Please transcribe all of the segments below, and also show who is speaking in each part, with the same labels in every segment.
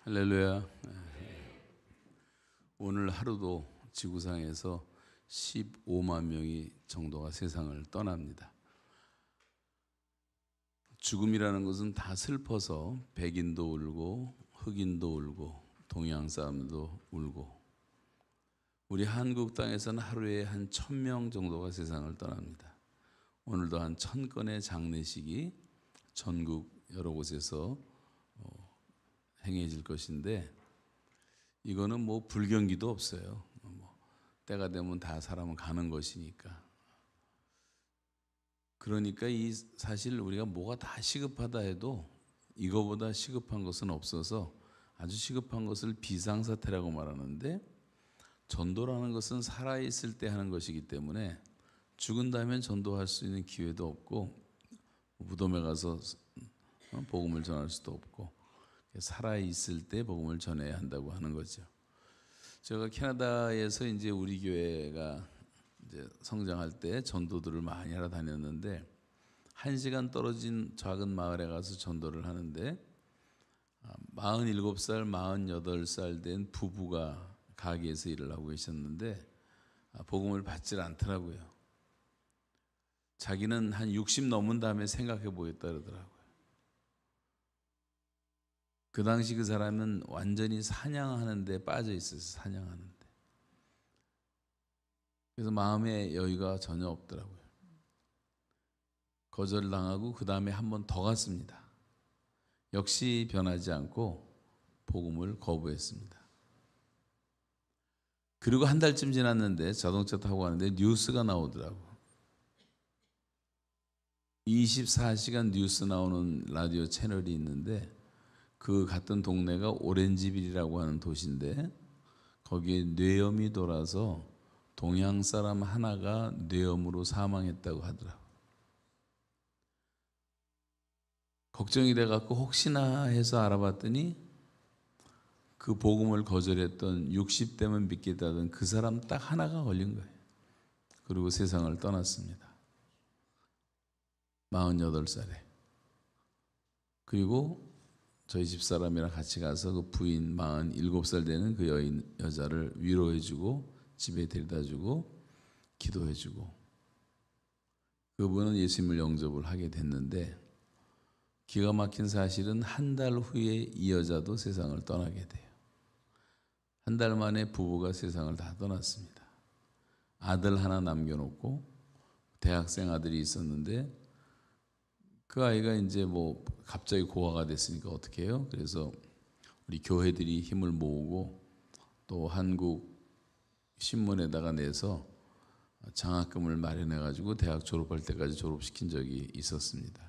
Speaker 1: 할렐루야. 오늘 하루도 지구상에서 15만 명이 정도가 세상을 떠납니다. 죽음이라는 것은 다 슬퍼서 백인도 울고 흑인도 울고 동양 사람도 울고, 우리 한국 땅에서는 하루에 한 1000명 정도가 세상을 떠납니다. 오늘도 한 1000건의 장례식이 전국 여러 곳에서 행해질 것인데, 이거는 뭐 불경기도 없어요. 때가 되면 다 사람은 가는 것이니까. 그러니까 사실 우리가 뭐가 다 시급하다 해도 이거보다 시급한 것은 없어서 아주 시급한 것을 비상사태라고 말하는데, 전도라는 것은 살아있을 때 하는 것이기 때문에 죽은 다음에 전도할 수 있는 기회도 없고, 무덤에 가서 복음을 전할 수도 없고, 살아있을 때 복음을 전해야 한다고 하는 거죠. 제가 캐나다에서 이제 우리 교회가 이제 성장할 때 전도들을 많이 하러 다녔는데, 1시간 떨어진 작은 마을에 가서 전도를 하는데, 47살, 48살 된 부부가 가게에서 일을 하고 계셨는데 복음을 받질 않더라고요. 자기는 한 60 넘은 다음에 생각해 보겠다 그러더라고요. 그 당시 그 사람은 완전히 사냥하는 데 빠져 있어서 사냥하는 데. 그래서 마음의 여유가 전혀 없더라고요. 거절당하고 그 다음에 한 번 더 갔습니다. 역시 변하지 않고 복음을 거부했습니다. 그리고 한 달쯤 지났는데 자동차 타고 가는데 뉴스가 나오더라고요. 24시간 뉴스 나오는 라디오 채널이 있는데, 그 갔던 동네가 오렌지빌이라고 하는 도시인데, 거기에 뇌염이 돌아서 동양 사람 하나가 뇌염으로 사망했다고 하더라고요. 걱정이 돼갖고 혹시나 해서 알아봤더니 그 복음을 거절했던 60대만 믿겠다던 그 사람 딱 하나가 걸린 거예요. 그리고 세상을 떠났습니다. 48살에. 그리고 저희 집사람이랑 같이 가서 그 부인 47살 되는 그 여자를 위로해주고 집에 데려다주고 기도해주고, 그분은 예수님을 영접을 하게 됐는데, 기가 막힌 사실은 한 달 후에 이 여자도 세상을 떠나게 돼요. 한 달 만에 부부가 세상을 다 떠났습니다. 아들 하나 남겨놓고, 대학생 아들이 있었는데 그 아이가 이제 뭐 갑자기 고아가 됐으니까 어떻게 해요? 그래서 우리 교회들이 힘을 모으고 또 한국 신문에다가 내서 장학금을 마련해 가지고 대학 졸업할 때까지 졸업시킨 적이 있었습니다.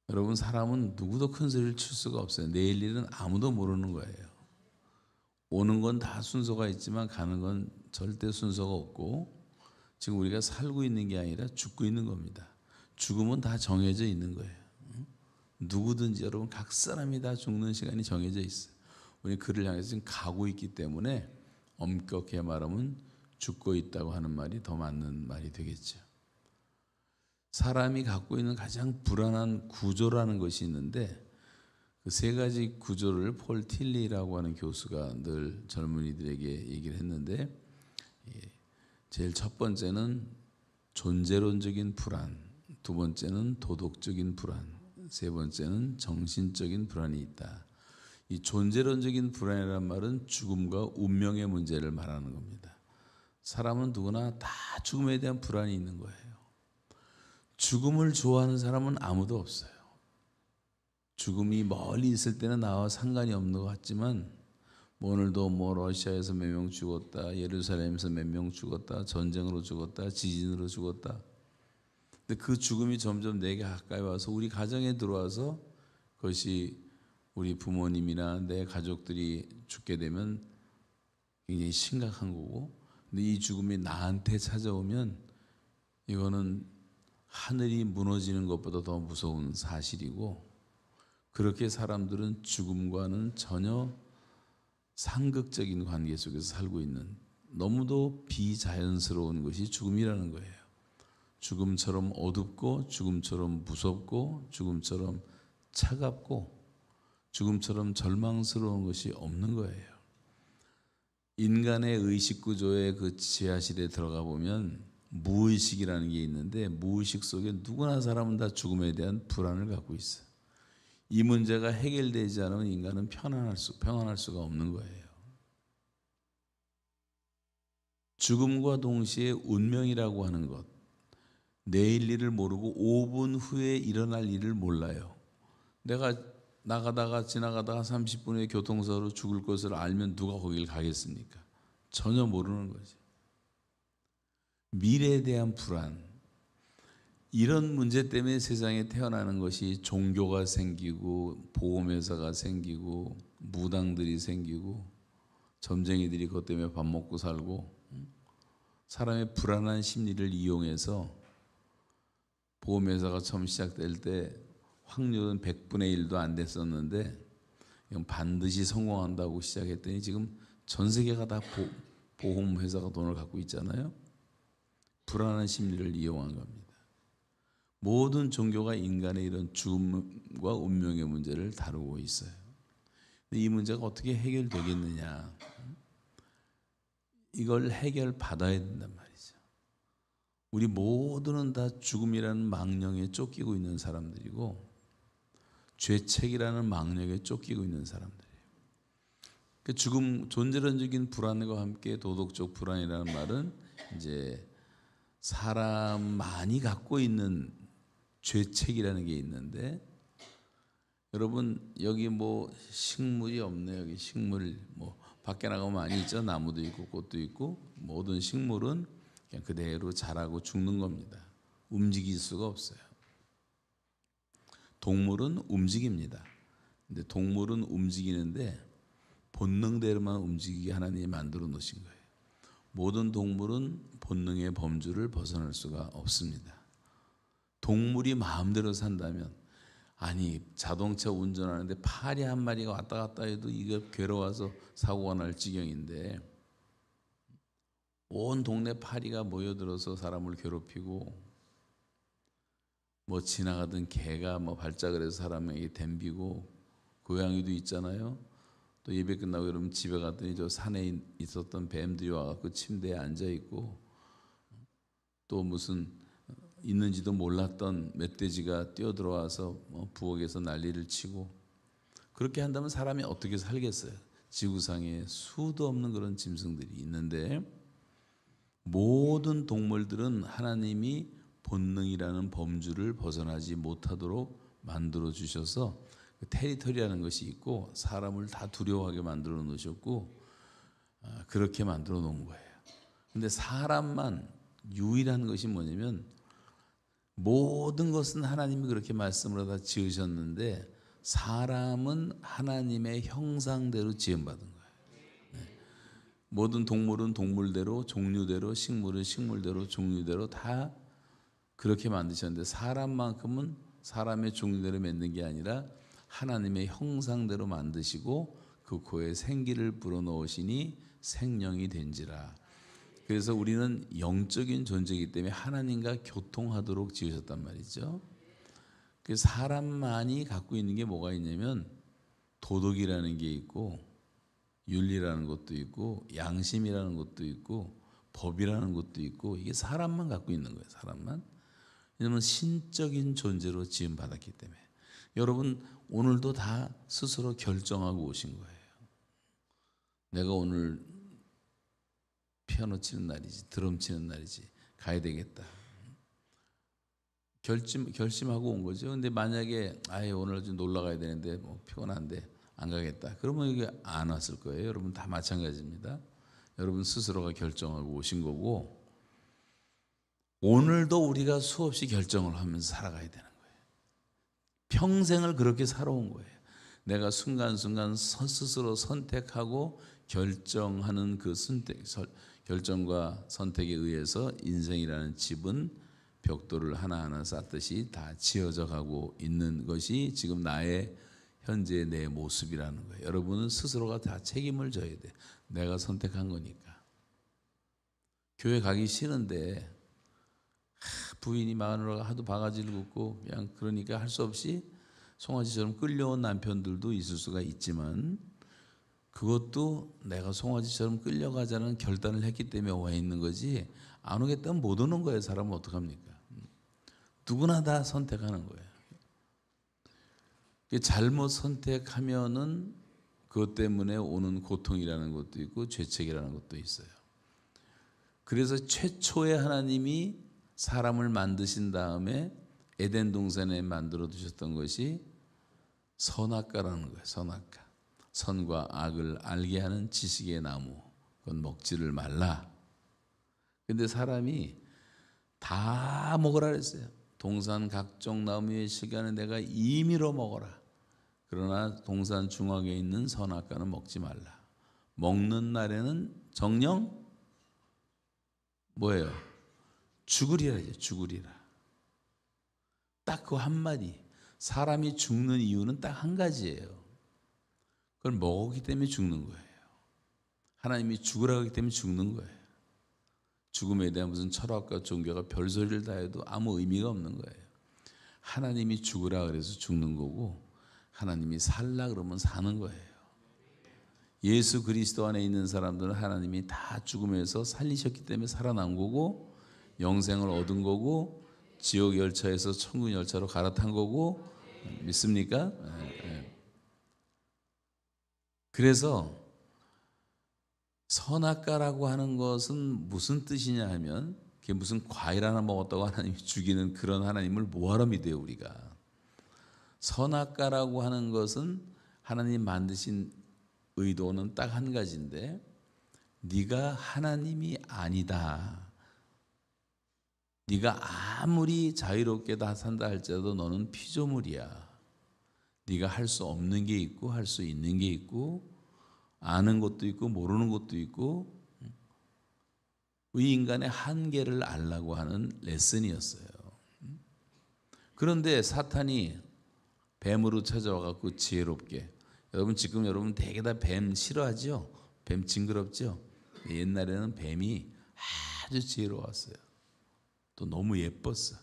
Speaker 1: 여러분, 사람은 누구도 큰 소리를 칠 수가 없어요. 내일 일은 아무도 모르는 거예요. 오는 건 다 순서가 있지만 가는 건 절대 순서가 없고, 지금 우리가 살고 있는 게 아니라 죽고 있는 겁니다. 죽음은 다 정해져 있는 거예요. 누구든지, 여러분, 각 사람이 다 죽는 시간이 정해져 있어요. 우리는 그를 향해서 지금 가고 있기 때문에 엄격히 말하면 죽고 있다고 하는 말이 더 맞는 말이 되겠죠. 사람이 갖고 있는 가장 불안한 구조라는 것이 있는데, 그 세 가지 구조를 폴 틸리라고 하는 교수가 늘 젊은이들에게 얘기를 했는데, 제일 첫 번째는 존재론적인 불안, 두 번째는 도덕적인 불안, 세 번째는 정신적인 불안이 있다. 이 존재론적인 불안이라는 말은 죽음과 운명의 문제를 말하는 겁니다. 사람은 누구나 다 죽음에 대한 불안이 있는 거예요. 죽음을 좋아하는 사람은 아무도 없어요. 죽음이 멀리 있을 때는 나와 상관이 없는 것 같지만, 오늘도 뭐 러시아에서 몇 명 죽었다, 예루살렘에서 몇 명 죽었다, 전쟁으로 죽었다, 지진으로 죽었다. 근데 그 죽음이 점점 내게 가까이 와서 우리 가정에 들어와서 그것이 우리 부모님이나 내 가족들이 죽게 되면 굉장히 심각한 거고, 근데 이 죽음이 나한테 찾아오면 이거는 하늘이 무너지는 것보다 더 무서운 사실이고, 그렇게 사람들은 죽음과는 전혀 상극적인 관계 속에서 살고 있는, 너무도 비자연스러운 것이 죽음이라는 거예요. 죽음처럼 어둡고, 죽음처럼 무섭고, 죽음처럼 차갑고, 죽음처럼 절망스러운 것이 없는 거예요. 인간의 의식 구조의 그 지하실에 들어가 보면 무의식이라는 게 있는데, 무의식 속에 누구나 사람은 다 죽음에 대한 불안을 갖고 있어요. 이 문제가 해결되지 않으면 인간은 평안할 수가 없는 거예요. 죽음과 동시에 운명이라고 하는 것, 내일 일을 모르고 5분 후에 일어날 일을 몰라요. 내가 지나가다가 30분 후에 교통사고로 죽을 것을 알면 누가 거길 가겠습니까? 전혀 모르는 거죠. 미래에 대한 불안, 이런 문제 때문에 세상에 태어나는 것이 종교가 생기고 보험회사가 생기고 무당들이 생기고 점쟁이들이 그것 때문에 밥 먹고 살고, 사람의 불안한 심리를 이용해서 보험회사가 처음 시작될 때 확률은 100분의 1도 안 됐었는데 이건 반드시 성공한다고 시작했더니 지금 전 세계가 다 보험회사가 돈을 갖고 있잖아요. 불안한 심리를 이용한 겁니다. 모든 종교가 인간의 이런 죽음과 운명의 문제를 다루고 있어요. 이 문제가 어떻게 해결되겠느냐, 이걸 해결받아야 된단 말이죠. 우리 모두는 다 죽음이라는 망령에 쫓기고 있는 사람들이고 죄책이라는 망령에 쫓기고 있는 사람들이에요. 그 죽음, 존재론적인 불안과 함께 도덕적 불안이라는 말은 이제 사람만이 갖고 있는 죄책이라는 게 있는데, 여러분 여기 뭐 식물이 없네요. 여기 식물 뭐 밖에 나가면 많이 있죠. 나무도 있고 꽃도 있고, 모든 식물은 그냥 그대로 자라고 죽는 겁니다. 움직일 수가 없어요. 동물은 움직입니다. 근데 동물은 움직이는데 본능대로만 움직이게 하나님이 만들어 놓으신 거예요. 모든 동물은 본능의 범주를 벗어날 수가 없습니다. 동물이 마음대로 산다면, 아니 자동차 운전하는데 파리 한 마리가 왔다 갔다 해도 이거 괴로워서 사고가 날 지경인데, 온 동네 파리가 모여들어서 사람을 괴롭히고, 뭐 지나가던 개가 뭐 발작을 해서 사람에게 덤비고, 고양이도 있잖아요. 또 예배 끝나고 그러면 집에 갔더니 저 산에 있었던 뱀들이 와갖고 침대에 앉아 있고, 또 무슨 있는지도 몰랐던 멧돼지가 뛰어들어와서 부엌에서 난리를 치고, 그렇게 한다면 사람이 어떻게 살겠어요? 지구상에 수도 없는 그런 짐승들이 있는데, 모든 동물들은 하나님이 본능이라는 범주를 벗어나지 못하도록 만들어 주셔서 테리토리라는 것이 있고 사람을 다 두려워하게 만들어 놓으셨고 그렇게 만들어 놓은 거예요. 근데 사람만 유일한 것이 뭐냐면, 모든 것은 하나님이 그렇게 말씀으로 다 지으셨는데 사람은 하나님의 형상대로 지음받은 거예요. 모든 동물은 동물대로, 종류대로, 식물은 식물대로, 종류대로 다 그렇게 만드셨는데, 사람만큼은 사람의 종류대로 만든 게 아니라 하나님의 형상대로 만드시고 그 코에 생기를 불어넣으시니 생명이 된지라. 그래서 우리는 영적인 존재이기 때문에 하나님과 교통하도록 지으셨단 말이죠. 그래서 사람만이 갖고 있는 게 뭐가 있냐면, 도덕이라는 게 있고 윤리라는 것도 있고 양심이라는 것도 있고 법이라는 것도 있고, 이게 사람만 갖고 있는 거예요. 사람만. 왜냐하면 신적인 존재로 지음받았기 때문에. 여러분 오늘도 다 스스로 결정하고 오신 거예요. 내가 오늘 피아노 치는 날이지, 드럼 치는 날이지, 가야 되겠다. 결심하고 온 거죠. 근데 만약에 오늘 좀 놀러 가야 되는데 뭐 피곤한데 안 가겠다, 그러면 이게 안 왔을 거예요. 여러분 다 마찬가지입니다. 여러분 스스로가 결정하고 오신 거고, 오늘도 우리가 수없이 결정을 하면서 살아가야 되는 거예요. 평생을 그렇게 살아온 거예요. 내가 순간순간 스스로 선택하고 결정하는 그 결정과 선택에 의해서 인생이라는 집은 벽돌을 하나하나 쌓듯이 다 지어져 가고 있는 것이 지금 나의 현재의 내 모습이라는 거예요. 여러분은 스스로가 다 책임을 져야 돼. 내가 선택한 거니까. 교회 가기 싫은데 부인이 마누라가 하도 바가지를 굽고 그냥 그러니까 할 수 없이 송아지처럼 끌려온 남편들도 있을 수가 있지만 그것도 내가 송아지처럼 끌려가자는 결단을 했기 때문에 와 있는 거지 안 오겠다면 못 오는 거예요. 사람은 어떡합니까? 누구나 다 선택하는 거예요. 잘못 선택하면은 그것 때문에 오는 고통이라는 것도 있고 죄책이라는 것도 있어요. 그래서 최초에 하나님이 사람을 만드신 다음에 에덴 동산에 만들어 두셨던 것이 선악과라는 거예요. 선악과. 선과 악을 알게 하는 지식의 나무. 그건 먹지를 말라. 근데 사람이 다 먹으라 그랬어요. 동산 각종 나무의 시간에 내가 임의로 먹어라. 그러나 동산 중앙에 있는 선악과는 먹지 말라. 먹는 날에는 정녕 뭐예요? 죽으리라 이제 죽으리라. 딱 그 한마디. 사람이 죽는 이유는 딱 한 가지예요. 그걸 먹었기 때문에 죽는 거예요. 하나님이 죽으라고 하기 때문에 죽는 거예요. 죽음에 대한 무슨 철학과 종교가 별소리를 다 해도 아무 의미가 없는 거예요. 하나님이 죽으라 그래서 죽는 거고 하나님이 살라 그러면 사는 거예요. 예수 그리스도 안에 있는 사람들은 하나님이 다 죽음에서 살리셨기 때문에 살아난 거고 영생을 얻은 거고 지옥 열차에서 천국 열차로 갈아탄 거고 믿습니까? 그래서 선악과라고 하는 것은 무슨 뜻이냐 하면 그게 무슨 과일 하나 먹었다고 하나님이 죽이는 그런 하나님을 뭐하러 믿어요 우리가. 선악과라고 하는 것은 하나님 만드신 의도는 딱 한 가지인데 네가 하나님이 아니다. 네가 아무리 자유롭게 다 산다 할지라도 너는 피조물이야. 네가 할 수 없는 게 있고 할 수 있는 게 있고 아는 것도 있고 모르는 것도 있고 이 인간의 한계를 알라고 하는 레슨이었어요. 그런데 사탄이 뱀으로 찾아와 갖고 지혜롭게 여러분 지금 여러분 되게 다 뱀 싫어하죠? 뱀 징그럽죠? 옛날에는 뱀이 아주 지혜로웠어요. 또 너무 예뻤어.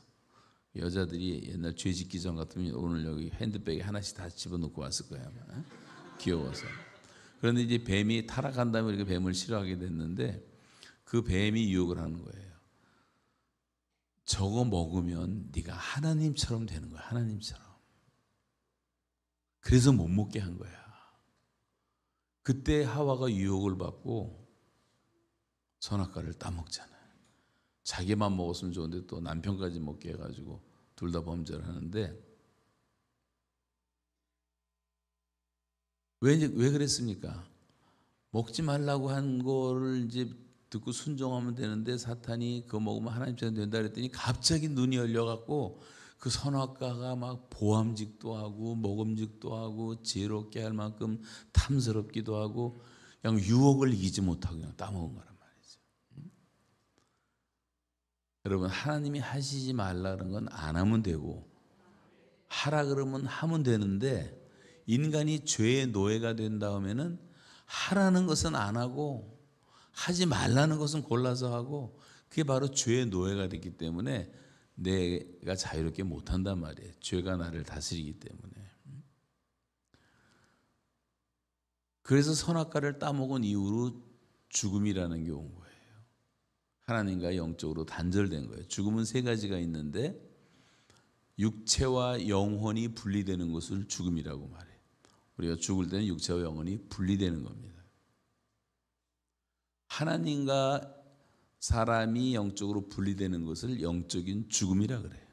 Speaker 1: 여자들이 옛날 죄짓기 전 같으면 오늘 여기 핸드백에 하나씩 다 집어넣고 왔을 거야 아마. 귀여워서. 그런데 이제 뱀이 타락한 다음에 이렇게 뱀을 싫어하게 됐는데 그 뱀이 유혹을 하는 거예요. 저거 먹으면 네가 하나님처럼 되는 거야. 하나님처럼. 그래서 못 먹게 한 거야. 그때 하와가 유혹을 받고 선악과를 따먹잖아요. 자기만 먹었으면 좋은데 또 남편까지 먹게 해가지고 둘 다 범죄를 하는데 왜 그랬습니까? 먹지 말라고 한 거를 이제 듣고 순종하면 되는데 사탄이 그거 먹으면 하나님처럼 된다 그랬더니 갑자기 눈이 열려갖고 그 선악과가 막 보암직도 하고 먹음직도 하고 지혜롭게 할 만큼 탐스럽기도 하고 그냥 유혹을 이기지 못하고 그냥 따먹은 거란 말이죠. 여러분 하나님이 하시지 말라는 건 안 하면 되고 하라 그러면 하면 되는데 인간이 죄의 노예가 된 다음에는 하라는 것은 안 하고 하지 말라는 것은 골라서 하고 그게 바로 죄의 노예가 됐기 때문에 내가 자유롭게 못한단 말이에요. 죄가 나를 다스리기 때문에. 그래서 선악과를 따먹은 이후로 죽음이라는 게 온 거예요. 하나님과 영적으로 단절된 거예요. 죽음은 세 가지가 있는데 육체와 영혼이 분리되는 것을 죽음이라고 말해요. 우리가 죽을 때는 육체와 영혼이 분리되는 겁니다. 하나님과 사람이 영적으로 분리되는 것을 영적인 죽음이라 그래요.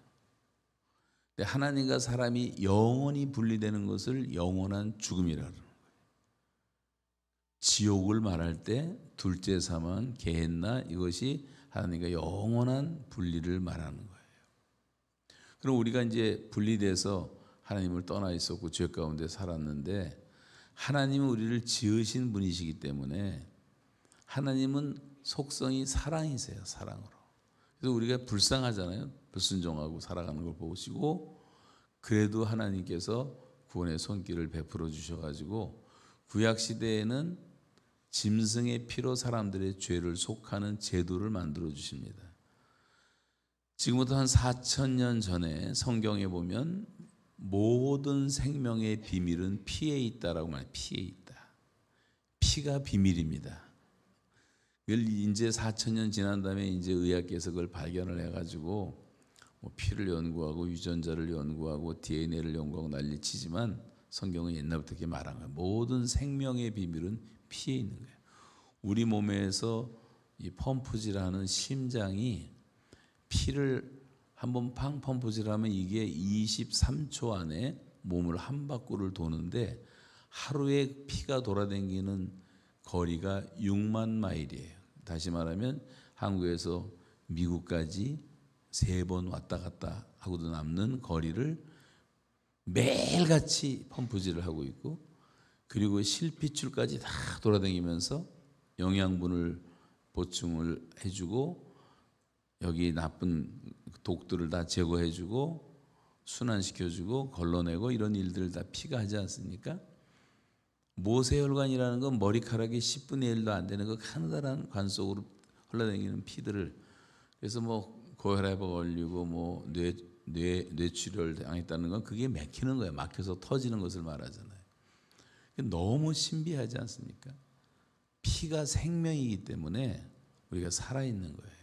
Speaker 1: 근데 하나님과 사람이 영원히 분리되는 것을 영원한 죽음이라 그래요. 지옥을 말할 때 둘째 사망, 게헨나 이것이 하나님과 영원한 분리를 말하는 거예요. 그럼 우리가 이제 분리돼서 하나님을 떠나 있었고 죄 가운데 살았는데 하나님은 우리를 지으신 분이시기 때문에 하나님은 속성이 사랑이세요. 사랑으로. 그래서 우리가 불쌍하잖아요. 불순종하고 살아가는 걸 보시고 그래도 하나님께서 구원의 손길을 베풀어 주셔가지고 구약 시대에는 짐승의 피로 사람들의 죄를 속하는 제도를 만들어 주십니다. 지금부터 한 4,000년 전에 성경에 보면 모든 생명의 비밀은 피에 있다라고 말해요. 피에 있다. 피가 비밀입니다. 그걸 이제 4,000년 지난 다음에 이제 의학계에서 그걸 발견을 해가지고 뭐 피를 연구하고 유전자를 연구하고 DNA를 연구하고 난리치지만 성경은 옛날부터 이렇게 말한 거예요. 모든 생명의 비밀은 피에 있는 거예요. 우리 몸에서 이 펌프질하는 심장이 피를 한번 팡 펌프질하면 이게 23초 안에 몸을 한 바퀴를 도는데 하루에 피가 돌아다니는 거리가 6만 마일이에요. 다시 말하면 한국에서 미국까지 3번 왔다 갔다 하고도 남는 거리를 매일같이 펌프질을 하고 있고, 그리고 실핏줄까지 다 돌아다니면서 영양분을 보충을 해주고 여기 나쁜 독들을 다 제거해주고 순환시켜주고 걸러내고 이런 일들을 다 피가 하지 않습니까? 모세혈관이라는 건 머리카락이 10분의 1도 안 되는 그 가느다란 관 속으로 흘러다니는 피들을, 그래서 뭐 고혈압에 걸리고 뭐 뇌출혈을 당했다는 건 그게 막히는 거예요. 막혀서 터지는 것을 말하잖아요. 너무 신비하지 않습니까? 피가 생명이기 때문에 우리가 살아있는 거예요.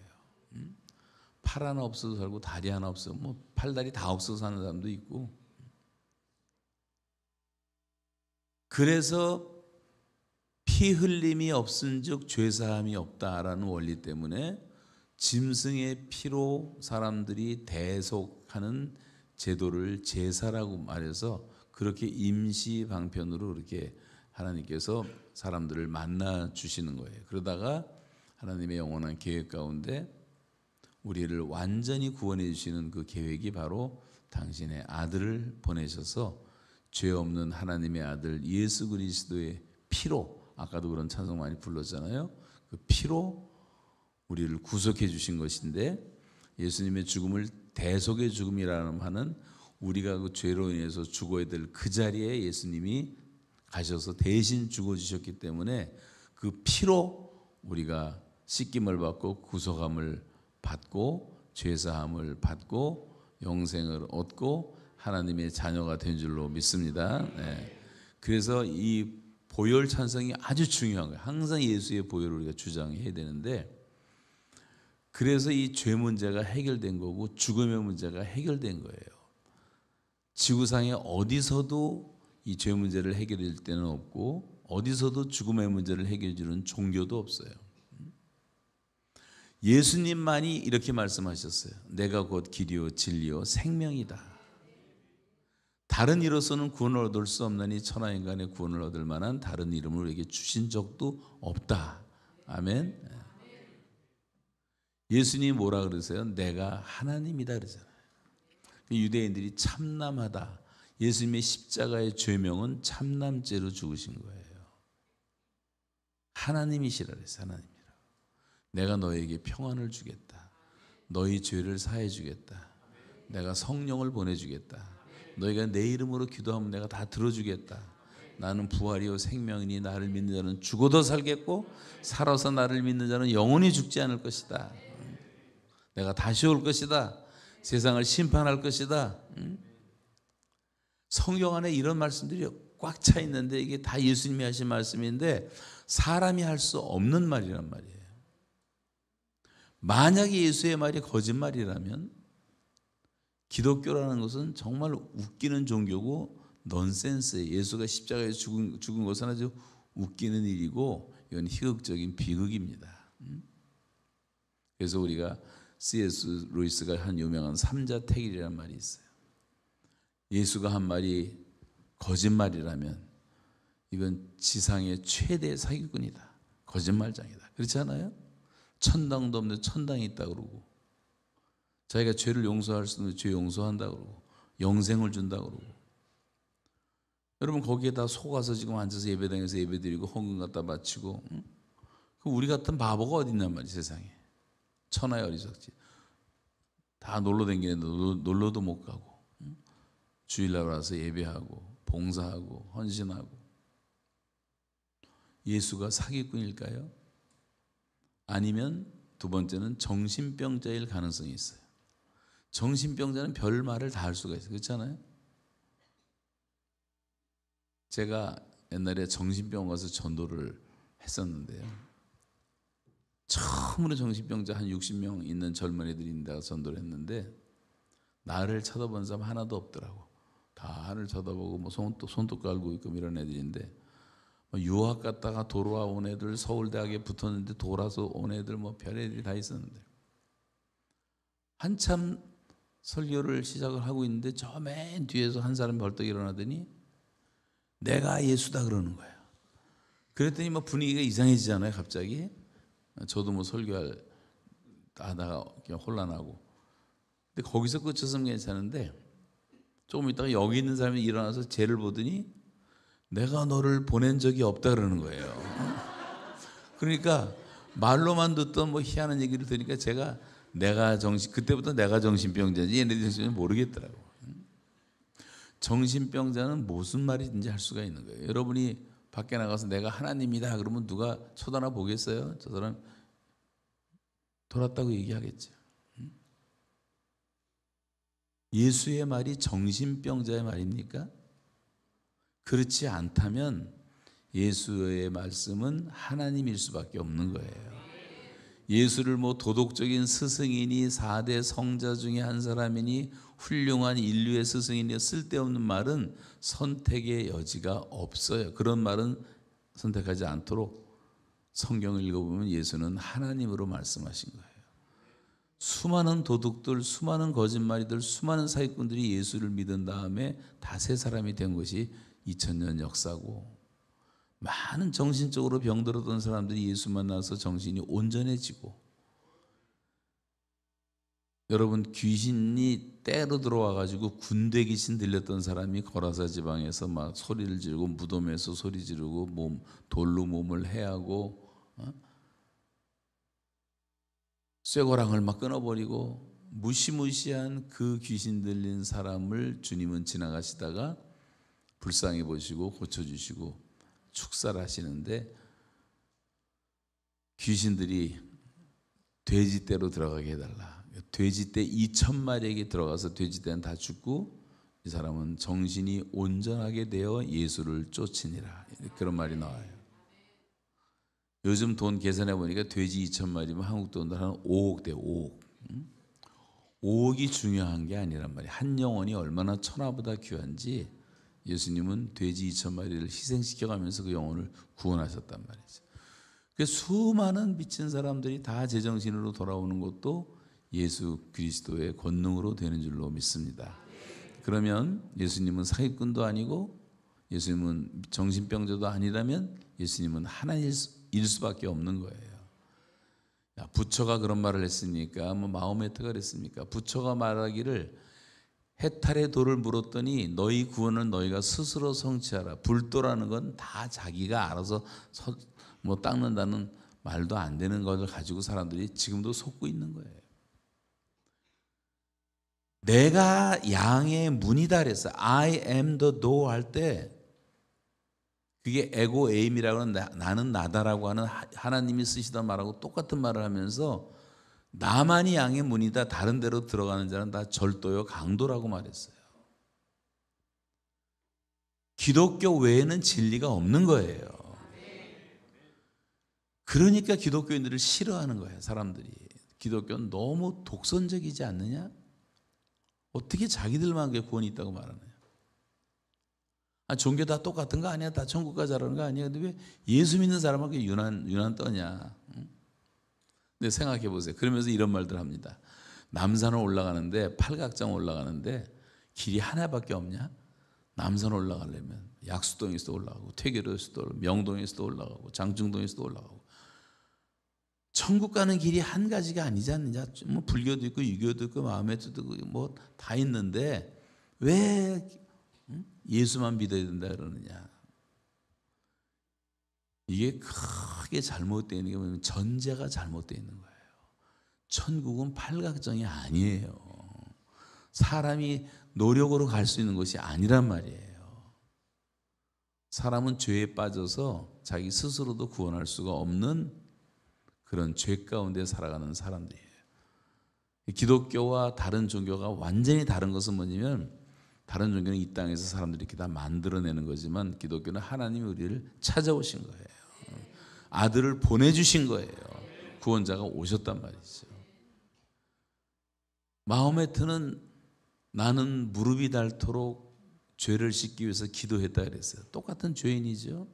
Speaker 1: 팔 하나 없어도 살고 다리 하나 없어도 뭐 팔다리 다 없어서 사는 사람도 있고. 그래서 피 흘림이 없은즉 죄사함이 없다라는 원리 때문에 짐승의 피로 사람들이 대속하는 제도를 제사라고 말해서 그렇게 임시 방편으로 그렇게 하나님께서 사람들을 만나 주시는 거예요. 그러다가 하나님의 영원한 계획 가운데 우리를 완전히 구원해 주시는 그 계획이 바로 당신의 아들을 보내셔서 죄 없는 하나님의 아들 예수 그리스도의 피로, 아까도 그런 찬송 많이 불렀잖아요. 그 피로 우리를 구속해 주신 것인데, 예수님의 죽음을 대속의 죽음이라는 하는 우리가 그 죄로 인해서 죽어야 될 그 자리에 예수님이 가셔서 대신 죽어주셨기 때문에 그 피로 우리가 씻김을 받고 구속함을 받고 죄사함을 받고 영생을 얻고 하나님의 자녀가 된 줄로 믿습니다. 네. 그래서 이 보혈 찬성이 아주 중요한 거예요. 항상 예수의 보혈을 우리가 주장해야 되는데, 그래서 이 죄 문제가 해결된 거고 죽음의 문제가 해결된 거예요. 지구상에 어디서도 이 죄 문제를 해결할 때는 없고 어디서도 죽음의 문제를 해결해 주는 종교도 없어요. 예수님만이 이렇게 말씀하셨어요. 내가 곧 길이요 진리요 생명이다. 다른 이로서는 구원을 얻을 수 없나니 천하인간의 구원을 얻을 만한 다른 이름을 우리에게 주신 적도 없다. 아멘. 예수님이 뭐라 그러세요? 내가 하나님이다 그러잖아요. 유대인들이 참남하다. 예수님의 십자가의 죄명은 참남죄로 죽으신 거예요. 하나님이시라 그랬어요. 하나님이라. 내가 너에게 평안을 주겠다. 너희 죄를 사해 주겠다. 내가 성령을 보내주겠다. 너희가 내 이름으로 기도하면 내가 다 들어주겠다. 나는 부활이요 생명이니 나를 믿는 자는 죽어도 살겠고 살아서 나를 믿는 자는 영원히 죽지 않을 것이다. 내가 다시 올 것이다. 세상을 심판할 것이다. 성경 안에 이런 말씀들이 꽉 차 있는데 이게 다 예수님이 하신 말씀인데 사람이 할 수 없는 말이란 말이에요. 만약에 예수의 말이 거짓말이라면 기독교라는 것은 정말 웃기는 종교고 넌센스예요. 예수가 십자가에 죽은 것은 아주 웃기는 일이고 이건 희극적인 비극입니다. 그래서 우리가 C.S. 루이스가 한 유명한 삼자택일이라는 말이 있어요. 예수가 한 말이 거짓말이라면 이건 지상의 최대 사기꾼이다. 거짓말장이다. 그렇지 않아요? 천당도 없는데 천당이 있다고 그러고 자기가 죄를 용서할 수 있는 죄 용서한다고 그러고 영생을 준다고 그러고, 여러분 거기에다 속아서 지금 앉아서 예배당에서 예배드리고 헌금 갖다 바치고 우리 같은 바보가 어디 있냔 말이에요. 세상에 천하의 어리석지. 다 놀러 다니는데 놀러도 못 가고 주일날 와서 예배하고 봉사하고 헌신하고. 예수가 사기꾼일까요? 아니면 두 번째는 정신병자일 가능성이 있어요. 정신병자는 별 말을 다 할 수가 있어요. 그렇잖아요? 제가 옛날에 정신병원 가서 전도를 했었는데요. 처음으로 정신병자 한 60명 있는 젊은이들이 있는데 전도를 했는데 나를 쳐다본 사람 하나도 없더라고. 다 하늘 쳐다보고 뭐 손도 깔고 있고 이런 애들인데, 유학 갔다가 돌아와 온 애들, 서울대학에 붙었는데 돌아서 온 애들, 뭐 별애들이 다 있었는데, 한참 설교를 시작을 하고 있는데 저 맨 뒤에서 한 사람이 벌떡 일어나더니 내가 예수다 그러는 거야. 그랬더니 뭐 분위기가 이상해지잖아요, 갑자기. 저도 뭐 설교할 하다가 그냥 혼란하고. 근데 거기서 끝쳤으면 괜찮은데 조금 있다가 여기 있는 사람이 일어나서 쟤를 보더니 내가 너를 보낸 적이 없다 그러는 거예요. 그러니까 말로만 듣던 뭐 희한한 얘기를 들으니까 제가 그때부터 내가 정신병자인지 얘네들이 정신병자인지 모르겠더라고. 정신병자는 무슨 말인지 할 수가 있는 거예요. 여러분이 밖에 나가서 내가 하나님이다 그러면 누가 쳐다나 보겠어요? 저 사람 돌았다고 얘기하겠죠. 예수의 말이 정신병자의 말입니까? 그렇지 않다면 예수의 말씀은 하나님일 수밖에 없는 거예요. 예수를 뭐 도덕적인 스승이니 4대 성자 중에 한 사람이니 훌륭한 인류의 스승이니 쓸데없는 말은 선택의 여지가 없어요. 그런 말은 선택하지 않도록 성경을 읽어보면 예수는 하나님으로 말씀하신 거예요. 수많은 도둑들, 수많은 거짓말이들, 수많은 사기꾼들이 예수를 믿은 다음에 다 새 사람이 된 것이 2000년 역사고, 많은 정신적으로 병들었던 사람들이 예수 만나서 정신이 온전해지고, 여러분 귀신이 때로 들어와 가지고 군대 귀신 들렸던 사람이 거라사 지방에서 막 소리를 지르고 무덤에서 소리 지르고 돌로 몸을 해하고 쇠고랑을 막 끊어버리고 무시무시한 그 귀신 들린 사람을 주님은 지나가시다가 불쌍히 보시고 고쳐주시고 축사를 하시는데, 귀신들이 돼지떼로 들어가게 해달라. 돼지떼 2000마리에게 들어가서 돼지떼는 다 죽고 이 사람은 정신이 온전하게 되어 예수를 쫓으니라. 그런 말이 나와요. 요즘 돈 계산해 보니까 돼지 2000마리면 한국 돈으로 한 5억 돼. 5억. 5억이 중요한 게 아니란 말이에요. 한 영혼이 얼마나 천하보다 귀한지 예수님은 돼지 2000마리를 희생시켜가면서 그 영혼을 구원하셨단 말이죠. 그 수많은 미친 사람들이 다 제정신으로 돌아오는 것도 예수 그리스도의 권능으로 되는 줄로 믿습니다. 그러면 예수님은 사기꾼도 아니고 예수님은 정신병자도 아니라면 예수님은 하나님일 수밖에 없는 거예요. 부처가 그런 말을 했으니까 뭐 마호메트가 그랬습니까? 부처가 말하기를 해탈의 도를 물었더니 너희 구원은 너희가 스스로 성취하라. 불도라는 건 다 자기가 알아서 뭐 닦는다는 말도 안 되는 것을 가지고 사람들이 지금도 속고 있는 거예요. 내가 양의 문이다 그랬어. I am the door 할 때 그게 에고 에임이라고 하는 나는 나다라고 하는 하나님이 쓰시던 말하고 똑같은 말을 하면서 나만이 양의 문이다, 다른 데로 들어가는 자는 다 절도요 강도라고 말했어요. 기독교 외에는 진리가 없는 거예요. 그러니까 기독교인들을 싫어하는 거예요, 사람들이. 기독교는 너무 독선적이지 않느냐? 어떻게 자기들만 구원이 있다고 말하느냐? 종교 다 똑같은 거 아니야? 다 천국 가자라는 거 아니야? 근데 왜 예수 믿는 사람은 유난 떠냐? 근데 생각해 보세요. 그러면서 이런 말들 합니다. 남산을 올라가는데 팔각정 올라가는데 길이 하나밖에 없냐? 남산 올라가려면 약수동에서도 올라가고 퇴계로에서도 올라가고 명동에서도 올라가고 장충동에서도 올라가고 천국 가는 길이 한 가지가 아니지 않느냐? 뭐 불교도 있고 유교도 있고 마음에도 있고 뭐 다 있는데 왜 예수만 믿어야 된다 그러느냐? 이게 크게 잘못되어 있는 게 뭐냐면 전제가 잘못되어 있는 거예요. 천국은 팔각정이 아니에요. 사람이 노력으로 갈 수 있는 것이 아니란 말이에요. 사람은 죄에 빠져서 자기 스스로도 구원할 수가 없는 그런 죄 가운데 살아가는 사람들이에요. 기독교와 다른 종교가 완전히 다른 것은 뭐냐면 다른 종교는 이 땅에서 사람들이 이렇게 다 만들어내는 거지만 기독교는 하나님이 우리를 찾아오신 거예요. 아들을 보내주신 거예요. 구원자가 오셨단 말이죠. 마호메트는 나는 무릎이 닳도록 죄를 씻기 위해서 기도했다 그랬어요. 똑같은 죄인이죠.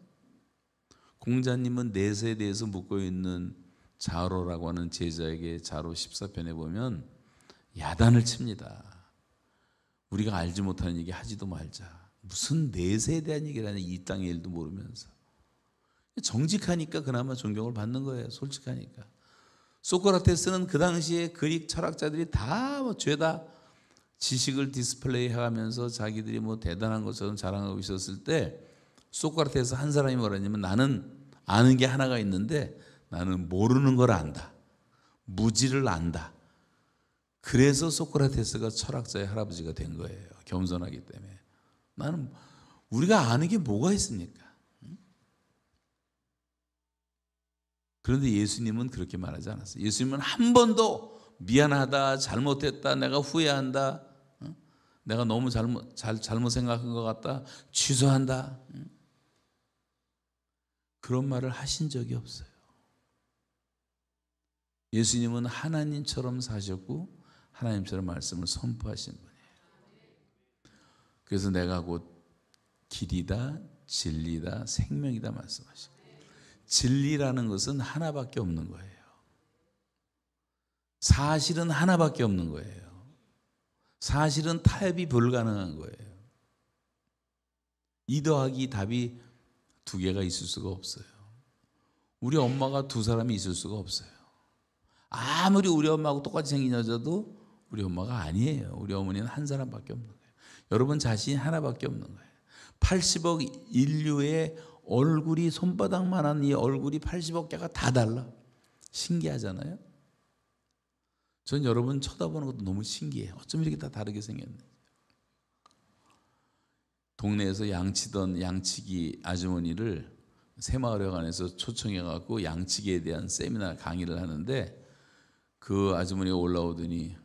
Speaker 1: 공자님은 내세에 대해서 묻고 있는 자로라고 하는 제자에게 자로 14편에 보면 야단을 칩니다. 우리가 알지 못하는 얘기 하지도 말자. 무슨 내세에 대한 얘기를 하냐, 이 땅의 일도 모르면서. 정직하니까 그나마 존경을 받는 거예요. 솔직하니까. 소크라테스는 그 당시에 그릭 철학자들이 다 뭐 죄다 지식을 디스플레이하면서 자기들이 뭐 대단한 것처럼 자랑하고 있었을 때 소크라테스 한 사람이 뭐라냐면 나는 아는 게 하나가 있는데 나는 모르는 걸 안다. 무지를 안다. 그래서 소크라테스가 철학자의 할아버지가 된 거예요. 겸손하기 때문에. 나는 우리가 아는 게 뭐가 있습니까? 그런데 예수님은 그렇게 말하지 않았어요. 예수님은 한 번도 미안하다, 잘못했다, 내가 후회한다, 내가 너무 잘못 생각한 것 같다, 취소한다, 그런 말을 하신 적이 없어요. 예수님은 하나님처럼 사셨고 하나님처럼 말씀을 선포하신 분이에요. 그래서 내가 곧 길이다, 진리다, 생명이다 말씀하시고, 진리라는 것은 하나밖에 없는 거예요. 사실은 하나밖에 없는 거예요. 사실은 타협이 불가능한 거예요. 2 더하기 답이 2개가 있을 수가 없어요. 우리 엄마가 2사람이 있을 수가 없어요. 아무리 우리 엄마하고 똑같이 생긴 여자도 우리 엄마가 아니에요. 우리 어머니는 한 사람밖에 없는 거예요. 여러분 자신이 하나밖에 없는 거예요. 80억 인류의 얼굴이 손바닥만한 이 얼굴이 80억 개가 다 달라. 신기하잖아요. 전 여러분 쳐다보는 것도 너무 신기해요. 어쩜 이렇게 다 다르게 생겼네. 동네에서 양치던 양치기 아주머니를 새마을회관에서 초청해갖고 양치기에 대한 세미나 강의를 하는데 그 아주머니가 올라오더니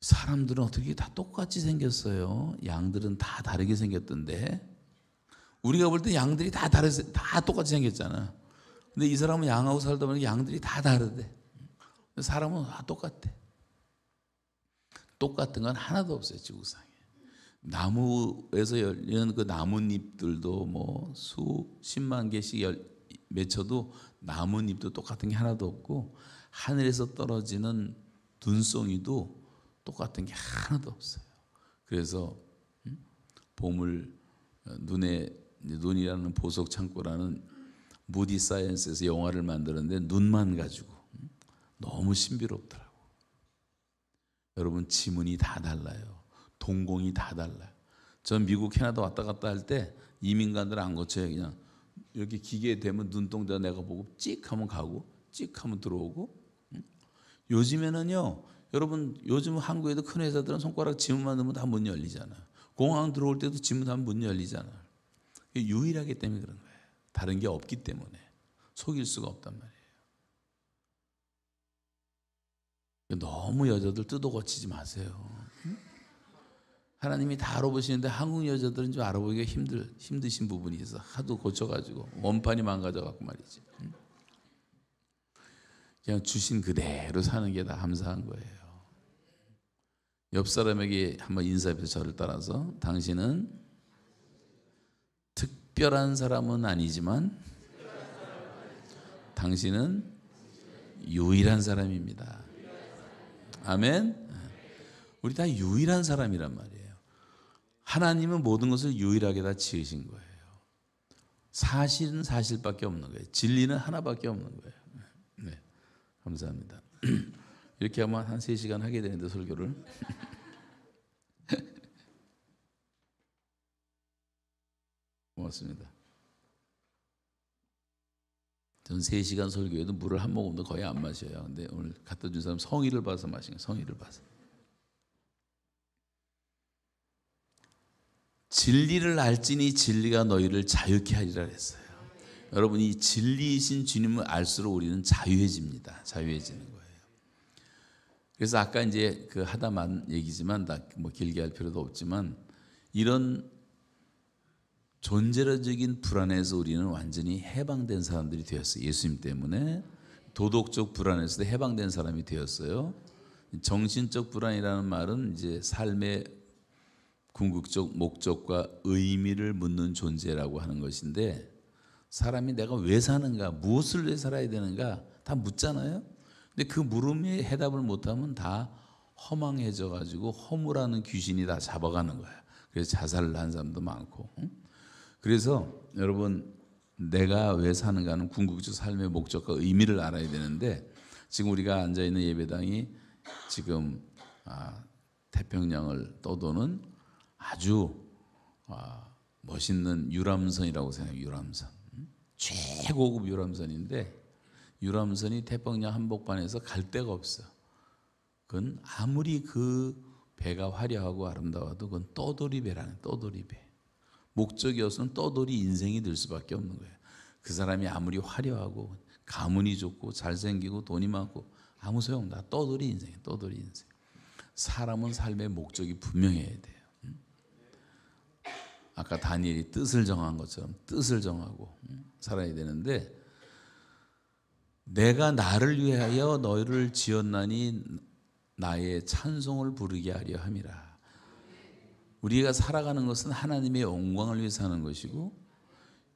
Speaker 1: 사람들은 어떻게 다 똑같이 생겼어요? 양들은 다 다르게 생겼던데. 우리가 볼 때 양들이 다 똑같이 생겼잖아. 근데 이 사람은 양하고 살다 보니까 양들이 다 다르대. 사람은 다 똑같대. 똑같은 건 하나도 없어요, 지구상에. 나무에서 열리는 그 나뭇잎들도 뭐 수십만 개씩 맺혀도 나뭇잎도 똑같은 게 하나도 없고, 하늘에서 떨어지는 눈송이도 똑같은 게 하나도 없어요. 그래서 보물, 눈이라는 보석 창고라는 무디 사이언스에서 영화를 만드는데 눈만 가지고 너무 신비롭더라고. 여러분 지문이 다 달라요. 동공이 다 달라요. 전 미국 캐나다 왔다 갔다 할 때 이민관들 안 거쳐요. 그냥 이렇게 기계에 대면 눈동자 내가 보고 찍 하면 가고 찍 하면 들어오고. 요즘에는요, 여러분 요즘 한국에도 큰 회사들은 손가락 지문만 넣으면 다 문 열리잖아. 공항 들어올 때도 지문 하면 문 열리잖아. 유일하기 때문에 그런 거예요. 다른 게 없기 때문에 속일 수가 없단 말이에요. 너무 여자들 뜯어 고치지 마세요. 하나님이 다 알아보시는데 한국 여자들은 좀 알아보기가 힘드신 부분이 있어. 하도 고쳐가지고 원판이 망가져갖고 말이지. 그냥 주신 그대로 사는 게 다 감사한 거예요. 옆 사람에게 한번 인사해서 저를 따라서, 당신은 특별한 사람은 아니지만 당신은 유일한 사람입니다. 아멘. 우리 다 유일한 사람이란 말이에요. 하나님은 모든 것을 유일하게 다 지으신 거예요. 사실은 사실밖에 없는 거예요. 진리는 하나밖에 없는 거예요. 네, 감사합니다. 이렇게 하면 한 3시간 하게 되는데 설교를. 고맙습니다. 전 3시간 설교에도 물을 한 모금도 거의 안 마셔요. 근데 오늘 갖다 준 사람 성의를 봐서 마신 거예요. 성의를 봐서. 진리를 알지니 진리가 너희를 자유케 하리라 했어요. 여러분, 이 진리이신 주님을 알수록 우리는 자유해집니다. 자유해지는 거예요. 그래서 아까 이제 그 하다만 얘기지만 다 뭐 길게 할 필요도 없지만 이런 존재적인 불안에서 우리는 완전히 해방된 사람들이 되었어요. 예수님 때문에 도덕적 불안에서도 해방된 사람이 되었어요. 정신적 불안이라는 말은 이제 삶의 궁극적 목적과 의미를 묻는 존재라고 하는 것인데 사람이 내가 왜 사는가, 무엇을 위해 살아야 되는가 다 묻잖아요. 근데 그 물음에 해답을 못하면 다 허망해져 가지고 허무라는 귀신이 다 잡아가는 거야. 그래서 자살을 한 사람도 많고. 그래서 여러분 내가 왜 사는가는 궁극적 삶의 목적과 의미를 알아야 되는데 지금 우리가 앉아있는 예배당이 지금 태평양을 떠도는 아주 멋있는 유람선이라고 생각해요. 유람선. 최고급 유람선인데 유람선이 태평양 한복판에서 갈 데가 없어. 그건 아무리 그 배가 화려하고 아름다워도 그건 떠돌이 배라는 떠돌이 배. 목적이 없으면 떠돌이 인생이 될 수밖에 없는 거예요. 그 사람이 아무리 화려하고 가문이 좋고 잘생기고 돈이 많고 아무 소용없다. 떠돌이 인생이에요. 떠돌이 인생. 사람은 삶의 목적이 분명해야 돼요. 아까 다니엘이 뜻을 정한 것처럼 뜻을 정하고 살아야 되는데 내가 나를 위하여 너희를 지었나니 나의 찬송을 부르게 하려 함이라. 우리가 살아가는 것은 하나님의 영광을 위해 사는 것이고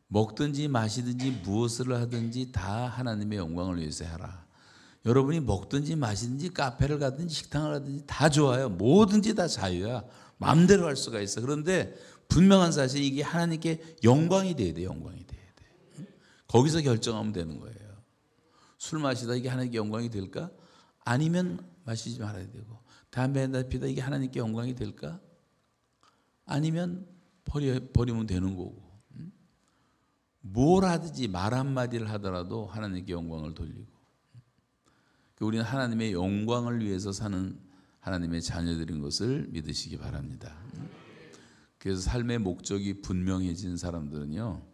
Speaker 1: 먹든지 마시든지 무엇을 하든지 다 하나님의 영광을 위해서 하라. 여러분이 먹든지 마시든지 카페를 가든지 식당을 가든지 다 좋아요. 뭐든지 다 자유야. 마음대로 할 수가 있어. 그런데 분명한 사실 이게 하나님께 영광이 돼야 돼. 영광이 돼야 돼. 거기서 결정하면 되는 거예요. 술 마시다 이게 하나님께 영광이 될까? 아니면 마시지 말아야 되고 담배 한다 피다 이게 하나님께 영광이 될까? 아니면 버리면 되는 거고 뭘 하든지 말 한마디를 하더라도 하나님께 영광을 돌리고 우리는 하나님의 영광을 위해서 사는 하나님의 자녀들인 것을 믿으시기 바랍니다. 그래서 삶의 목적이 분명해진 사람들은요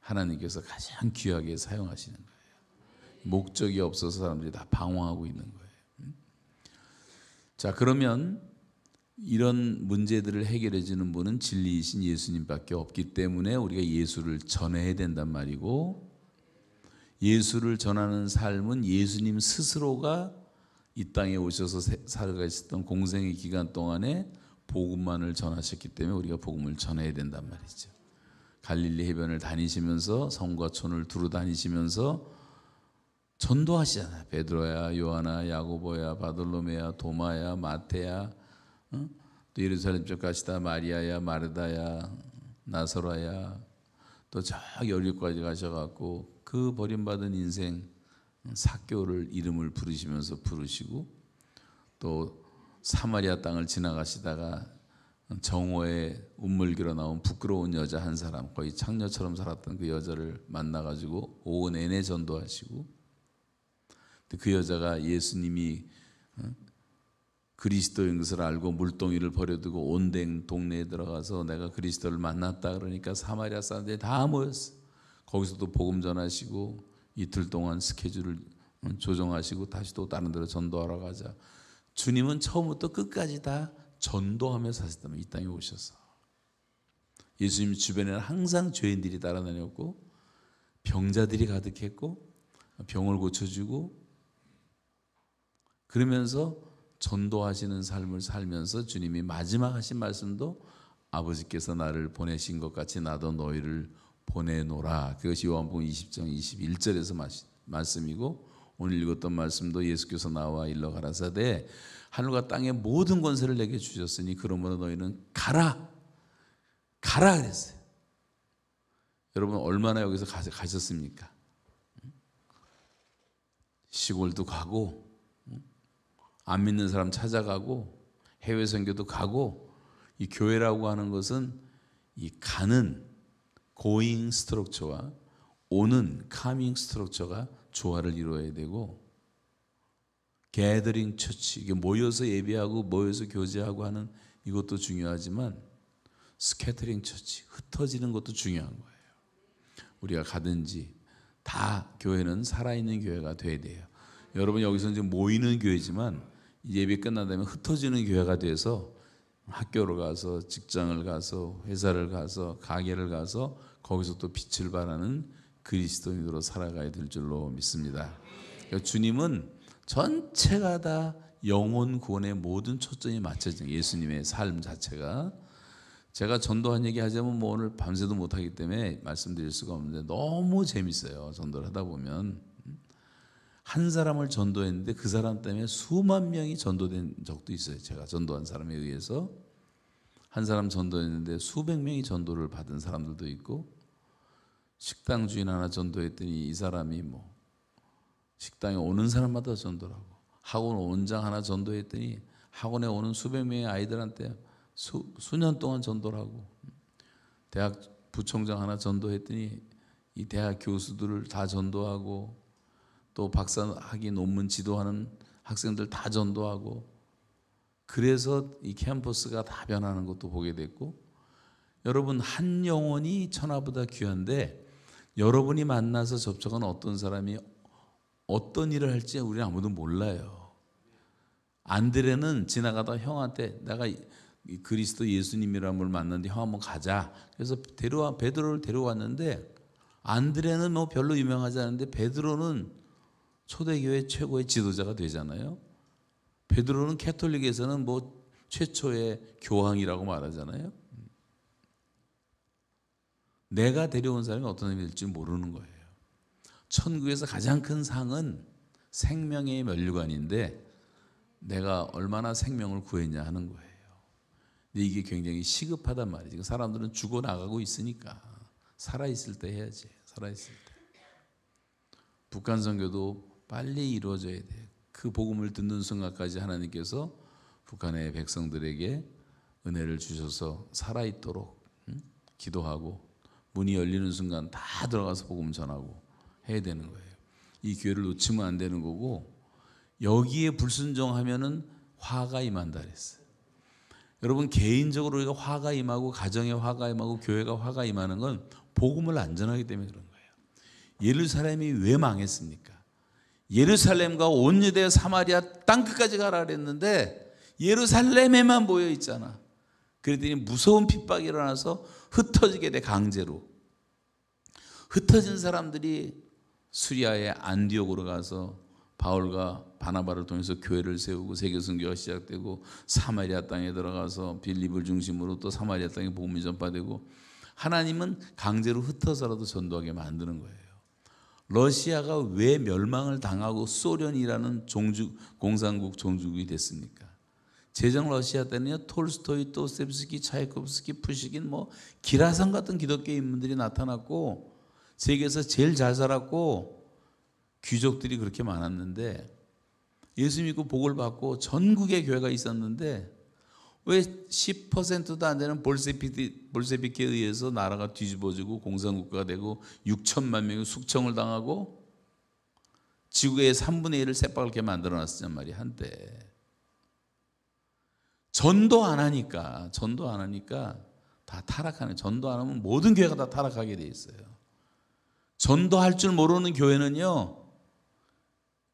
Speaker 1: 하나님께서 가장 귀하게 사용하시는 거예요. 목적이 없어서 사람들이 다 방황하고 있는 거예요. 자, 그러면 이런 문제들을 해결해 주는 분은 진리이신 예수님밖에 없기 때문에 우리가 예수를 전해야 된단 말이고 예수를 전하는 삶은 예수님 스스로가 이 땅에 오셔서 살아가셨던 공생의 기간 동안에 복음만을 전하셨기 때문에 우리가 복음을 전해야 된단 말이죠. 갈릴리 해변을 다니시면서 성과 촌을 두루 다니시면서 전도하시잖아요. 베드로야, 요하나, 야고보야, 바돌로메야, 도마야, 마태야, 또 예루살렘 쪽 가시다 마리아야, 마르다야, 나사로야, 또 저 여리고까지 가셔갖고 그 버림받은 인생 삭개오를 이름을 부르시면서 부르시고 또 사마리아 땅을 지나가시다가 정오에 운물기로 나온 부끄러운 여자 한 사람 거의 창녀처럼 살았던 그 여자를 만나가지고 오후 내내 전도하시고 그 여자가 예수님이 그리스도인 것을 알고 물동이를 버려두고 온댕 동네에 들어가서 내가 그리스도를 만났다 그러니까 사마리아 사람들이 다 모였어. 거기서도 복음 전하시고 이틀 동안 스케줄을 조정하시고 다시 또 다른 데로 전도하러 가자. 주님은 처음부터 끝까지 다 전도하며 사셨다면 이 땅에 오셔서 예수님 주변에는 항상 죄인들이 따라다녔고 병자들이 가득했고 병을 고쳐주고 그러면서 전도하시는 삶을 살면서 주님이 마지막 하신 말씀도 아버지께서 나를 보내신 것 같이 나도 너희를 보내노라. 그것이 요한복음 20장 21절에서 말씀이고 오늘 읽었던 말씀도 예수께서 나와 일러 가라사대 하늘과 땅의 모든 권세를 내게 주셨으니 그러므로 너희는 가라 그랬어요. 여러분 얼마나 여기서 가셨습니까? 시골도 가고 안 믿는 사람 찾아가고 해외 선교도 가고 이 교회라고 하는 것은 이 가는 고잉 스트럭처와 오는 카밍 스트럭처가 조화를 이루어야 되고 게더링 처치 이게 모여서 예배하고 모여서 교제하고 하는 이것도 중요하지만 스캐터링 처치 흩어지는 것도 중요한 거예요. 우리가 가든지 다 교회는 살아있는 교회가 돼야 돼요. 여러분 여기서 이제 모이는 교회지만 예배 끝난 다음에 흩어지는 교회가 돼서 학교를 가서 직장을 가서 회사를 가서 가게를 가서 거기서 또 빛을 발하는 그리스도인으로 살아가야 될 줄로 믿습니다. 그러니까 주님은 전체가 다 영혼 구원의 모든 초점이 맞춰진 예수님의 삶 자체가, 제가 전도한 얘기 하자면 뭐 오늘 밤새도 못하기 때문에 말씀드릴 수가 없는데 너무 재밌어요. 전도를 하다 보면 한 사람을 전도했는데 그 사람 때문에 수만 명이 전도된 적도 있어요. 제가 전도한 사람에 의해서 한 사람 전도했는데 수백 명이 전도를 받은 사람들도 있고, 식당 주인 하나 전도했더니 이 사람이 뭐 식당에 오는 사람마다 전도를 하고, 학원 원장 하나 전도했더니 학원에 오는 수백 명의 아이들한테 수년 동안 전도를 하고, 대학 부총장 하나 전도했더니 이 대학 교수들을 다 전도하고, 또 박사학위 논문 지도하는 학생들 다 전도하고, 그래서 이 캠퍼스가 다 변하는 것도 보게 됐고, 여러분 한 영혼이 천하보다 귀한데 여러분이 만나서 접촉한 어떤 사람이 어떤 일을 할지 우리는 아무도 몰라요. 안드레는 지나가다 형한테 내가 그리스도 예수님이라는 걸 만났는데 형 한번 가자. 그래서 베드로를 데려왔는데, 안드레는 뭐 별로 유명하지 않은데 베드로는 초대교회 최고의 지도자가 되잖아요. 베드로는 캐톨릭에서는 뭐 최초의 교황이라고 말하잖아요. 내가 데려온 사람이 어떤 사람이 될지 모르는 거예요. 천국에서 가장 큰 상은 생명의 면류관인데 내가 얼마나 생명을 구했냐 하는 거예요. 근데 이게 굉장히 시급하단 말이지. 사람들은 죽어나가고 있으니까 살아있을 때 해야지. 살아있을 때. 북한 선교도 빨리 이루어져야 돼. 그 복음을 듣는 순간까지 하나님께서 북한의 백성들에게 은혜를 주셔서 살아있도록 기도하고, 문이 열리는 순간 다 들어가서 복음 전하고 해야 되는 거예요. 이 기회를 놓치면 안 되는 거고, 여기에 불순종하면은 화가 임한다 그랬어요. 여러분 개인적으로 우리가 화가 임하고 가정에 화가 임하고 교회가 화가 임하는 건 복음을 안 전하기 때문에 그런 거예요. 예루살렘이 왜 망했습니까? 예루살렘과 온 유대와 사마리아 땅끝까지 가라 그랬는데 예루살렘에만 모여 있잖아. 그랬더니 무서운 핍박이 일어나서 흩어지게 돼. 강제로 흩어진 사람들이 수리아의 안디옥으로 가서 바울과 바나바를 통해서 교회를 세우고 세계 선교가 시작되고, 사마리아 땅에 들어가서 빌립을 중심으로 또 사마리아 땅에 복음이 전파되고, 하나님은 강제로 흩어서라도 전도하게 만드는 거예요. 러시아가 왜 멸망을 당하고 소련이라는 공산국 종주국이 됐습니까? 제정 러시아 때는요, 톨스토이, 도스토옙스키, 차이콥스키, 푸시킨, 뭐 기라성 같은 기독교 인물들이 나타났고, 세계에서 제일 잘 살았고, 귀족들이 그렇게 많았는데, 예수 믿고 복을 받고 전국에 교회가 있었는데 왜 10%도 안 되는 볼세비키에 의해서 나라가 뒤집어지고 공산국가가 되고 6천만 명이 숙청을 당하고 지구의 3분의 1을 새빨갛게 만들어놨단 말이야. 한때 전도 안 하니까 다 타락하는, 전도 안 하면 모든 교회가 다 타락하게 돼 있어요. 전도할 줄 모르는 교회는요,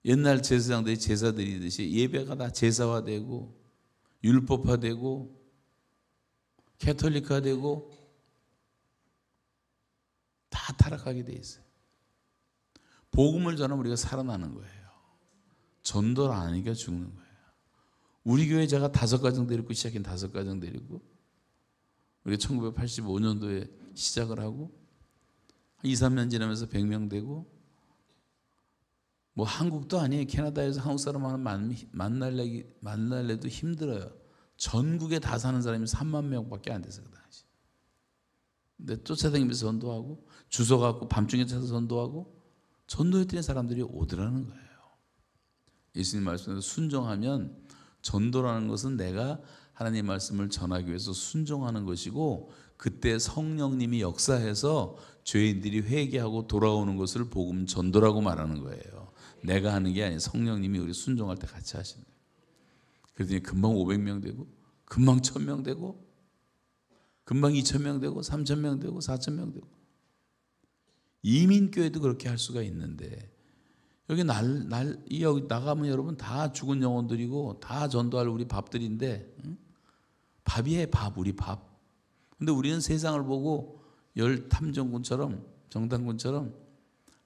Speaker 1: 옛날 제사장들이 제사 드리듯이 예배가 다 제사화되고 율법화되고 캐톨릭화되고 다 타락하게 돼 있어요. 복음을 전하면 우리가 살아나는 거예요. 전도를 안 하니까 죽는 거예요. 우리 교회 제가 5가정 데리고 시작한 5가정 데리고 우리 1985년도에 시작을 하고 2, 3년 지나면서 100명 되고, 뭐 한국도 아니에요. 캐나다에서 한국 사람 하나 만날래도 힘들어요. 전국에 다 사는 사람이 3만 명밖에 안 됐어요, 그 당시. 근데 쫓아다니면서 전도하고 주소 갖고 밤중에 찾아서 전도하고, 전도했더니 사람들이 오더라는 거예요. 예수님 말씀에서 순종하면, 전도라는 것은 내가 하나님 말씀을 전하기 위해서 순종하는 것이고, 그때 성령님이 역사해서 죄인들이 회개하고 돌아오는 것을 복음 전도라고 말하는 거예요. 내가 하는 게 아니에요. 성령님이 우리 순종할 때 같이 하시는 거예요. 그랬더니 금방 500명 되고, 금방 1000명 되고, 금방 2000명 되고, 3000명 되고, 4000명 되고. 이민교회도 그렇게 할 수가 있는데, 여기 나가면 여러분 다 죽은 영혼들이고 다 전도할 우리 밥들인데, 응? 밥이에요, 밥, 우리 밥. 근데 우리는 세상을 보고 탐정군처럼, 정탐군처럼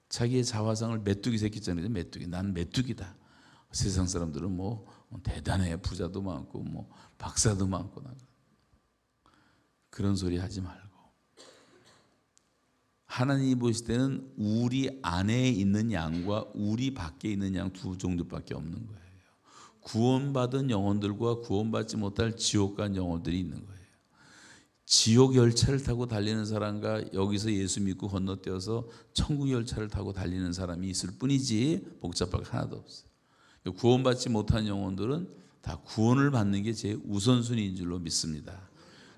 Speaker 1: 자기의 자화상을 메뚜기 새끼잖아요. 메뚜기. 난 메뚜기다. 세상 사람들은 뭐 대단해, 부자도 많고 뭐 박사도 많고. 그런 소리 하지 말고, 하나님이 보실 때는 우리 안에 있는 양과 우리 밖에 있는 양 두 종류밖에 없는 거예요. 구원받은 영혼들과 구원받지 못할 지옥 간 영혼들이 있는 거예요. 지옥 열차를 타고 달리는 사람과 여기서 예수 믿고 건너뛰어서 천국 열차를 타고 달리는 사람이 있을 뿐이지 복잡할 게 하나도 없어요. 구원받지 못한 영혼들은 다 구원을 받는 게 제 우선순위인 줄로 믿습니다.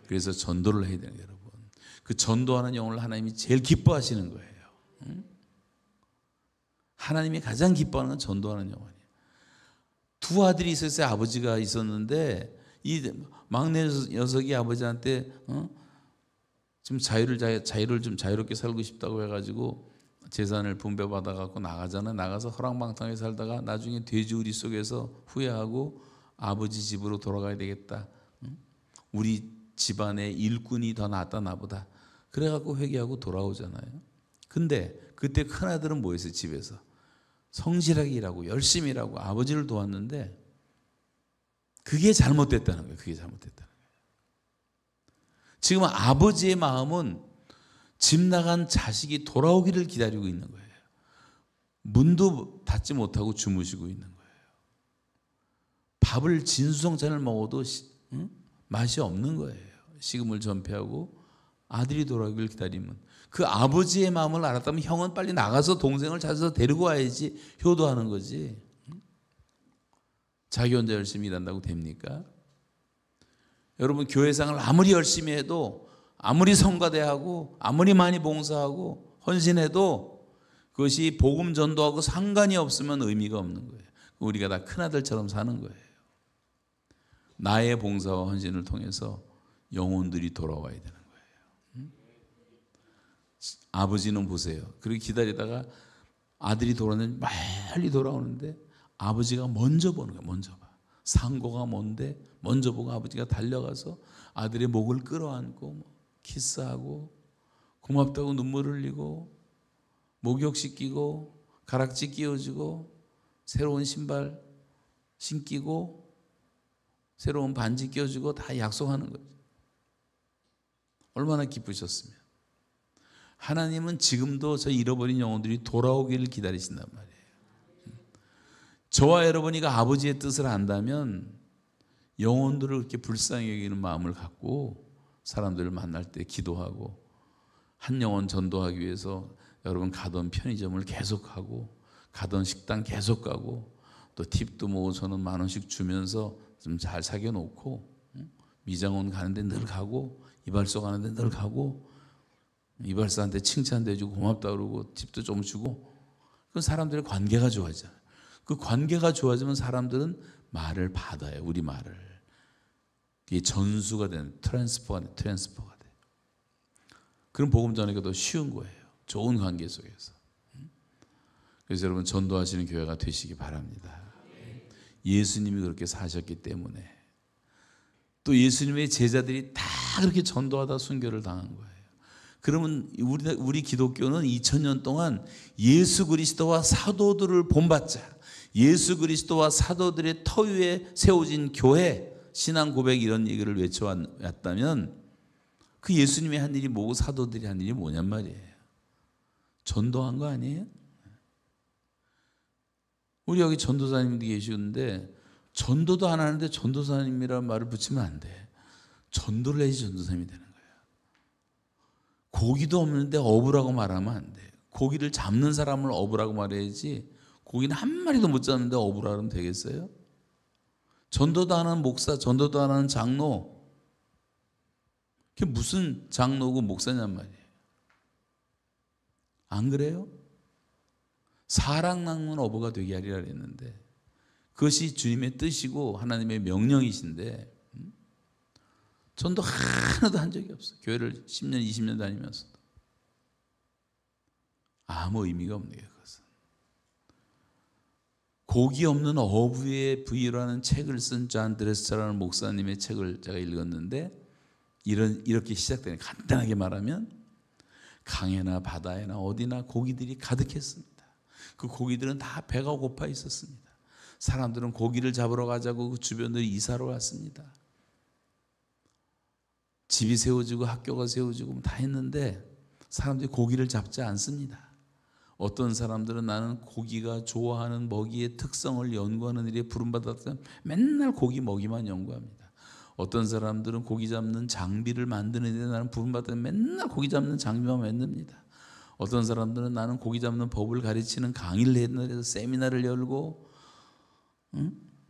Speaker 1: 그래서 전도를 해야 돼요, 여러분. 그 전도하는 영혼을 하나님이 제일 기뻐하시는 거예요. 하나님이 가장 기뻐하는 건 전도하는 영혼이에요. 두 아들이 있었어요. 아버지가 있었는데 이 막내 녀석이 아버지한테 지금 자유를 좀 자유롭게 살고 싶다고 해가지고 재산을 분배받아 갖고 나가잖아. 나가서 허랑방탕하게 살다가 나중에 돼지우리 속에서 후회하고 아버지 집으로 돌아가야 되겠다. 우리 집안의 일꾼이 더 낫다 나보다. 그래갖고 회개하고 돌아오잖아요. 근데 그때 큰아들은 뭐 했어요? 집에서 성실하게 일하고 열심히 일하고 아버지를 도왔는데 그게 잘못됐다는 거예요. 그게 잘못됐다는 거예요. 지금 아버지의 마음은 집 나간 자식이 돌아오기를 기다리고 있는 거예요. 문도 닫지 못하고 주무시고 있는 거예요. 밥을 진수성찬을 먹어도 맛이 없는 거예요. 식음을 전폐하고 아들이 돌아오길 기다리면, 그 아버지의 마음을 알았다면 형은 빨리 나가서 동생을 찾아서 데리고 와야지 효도하는 거지. 자기 혼자 열심히 일한다고 됩니까? 여러분, 교회생활 아무리 열심히 해도, 아무리 성가대하고 아무리 많이 봉사하고 헌신해도 그것이 복음 전도하고 상관이 없으면 의미가 없는 거예요. 우리가 다 큰아들처럼 사는 거예요. 나의 봉사와 헌신을 통해서 영혼들이 돌아와야 되는 거예요. 아버지는 보세요. 그렇게 기다리다가 아들이 돌아오는데 빨리 돌아오는데 아버지가 먼저 보는 거예요. 먼저 봐. 상고가 뭔데 먼저 보고 아버지가 달려가서 아들의 목을 끌어안고 키스하고 고맙다고 눈물 흘리고 목욕시키고 가락지 끼워주고 새로운 신발 신기고 새로운 반지 끼워주고 다 약속하는 거죠. 얼마나 기쁘셨으면. 하나님은 지금도 저 잃어버린 영혼들이 돌아오기를 기다리신단 말이에요. 저와 여러분이 아버지의 뜻을 안다면 영혼들을 그렇게 불쌍히 여기는 마음을 갖고 사람들을 만날 때 기도하고 한 영혼 전도하기 위해서 여러분 가던 편의점을 계속하고 가던 식당 계속 가고 또 팁도 뭐 5,000원 10,000원씩 주면서 좀 잘 사겨놓고 미장원 가는데 늘 가고 이발소 가는데 늘 가고 이발사한테 칭찬도 해주고 고맙다 그러고 팁도 좀 주고, 그 사람들의 관계가 좋아져요. 그 관계가 좋아지면 사람들은 말을 받아요. 우리 말을. 이게 전수가 되는 트랜스퍼가 돼. 그럼 복음 전하기가 더 쉬운 거예요. 좋은 관계 속에서. 그래서 여러분 전도하시는 교회가 되시기 바랍니다. 예수님이 그렇게 사셨기 때문에 또 예수님의 제자들이 다 그렇게 전도하다 순교를 당한 거예요. 그러면 우리 기독교는 2000년 동안 예수 그리스도와 사도들을 본받자, 예수 그리스도와 사도들의 터 위에 세워진 교회, 신앙 고백 이런 얘기를 외쳐왔다면 그 예수님이 한 일이 뭐고 사도들이 한 일이 뭐냔 말이에요. 전도한 거 아니에요? 우리 여기 전도사님도 계시는데 전도도 안 하는데 전도사님이라는 말을 붙이면 안 돼. 전도를 해야지 전도사님이 되는 거예요. 고기도 없는데 어부라고 말하면 안 돼. 고기를 잡는 사람을 어부라고 말해야지, 고기는 한 마리도 못 잡는데 어부라 그러면 되겠어요? 전도도 안 하는 목사, 전도도 안 하는 장로, 그게 무슨 장로고 목사냔 말이에요. 안 그래요? 사랑 나누는 어부가 되게 하리라 그랬는데 그것이 주님의 뜻이고 하나님의 명령이신데 전도 하나도 한 적이 없어요. 교회를 10년, 20년 다니면서도 아무 의미가 없네요. 그것은. 고기 없는 어부의 부위라는 책을 쓴 존 드레스라는 목사님의 책을 제가 읽었는데 이렇게 시작되는, 간단하게 말하면 강에나 바다에나 어디나 고기들이 가득했습니다. 그 고기들은 다 배가 고파 있었습니다. 사람들은 고기를 잡으러 가자고 그 주변으로 이사를 왔습니다. 집이 세워지고 학교가 세워지고 다 했는데 사람들이 고기를 잡지 않습니다. 어떤 사람들은 나는 고기가 좋아하는 먹이의 특성을 연구하는 일에 부름받았다, 맨날 고기 먹이만 연구합니다. 어떤 사람들은 고기 잡는 장비를 만드는 데 나는 부름받았다, 맨날 고기 잡는 장비만 만듭니다. 어떤 사람들은 나는 고기 잡는 법을 가르치는 강의를 해서 세미나를 열고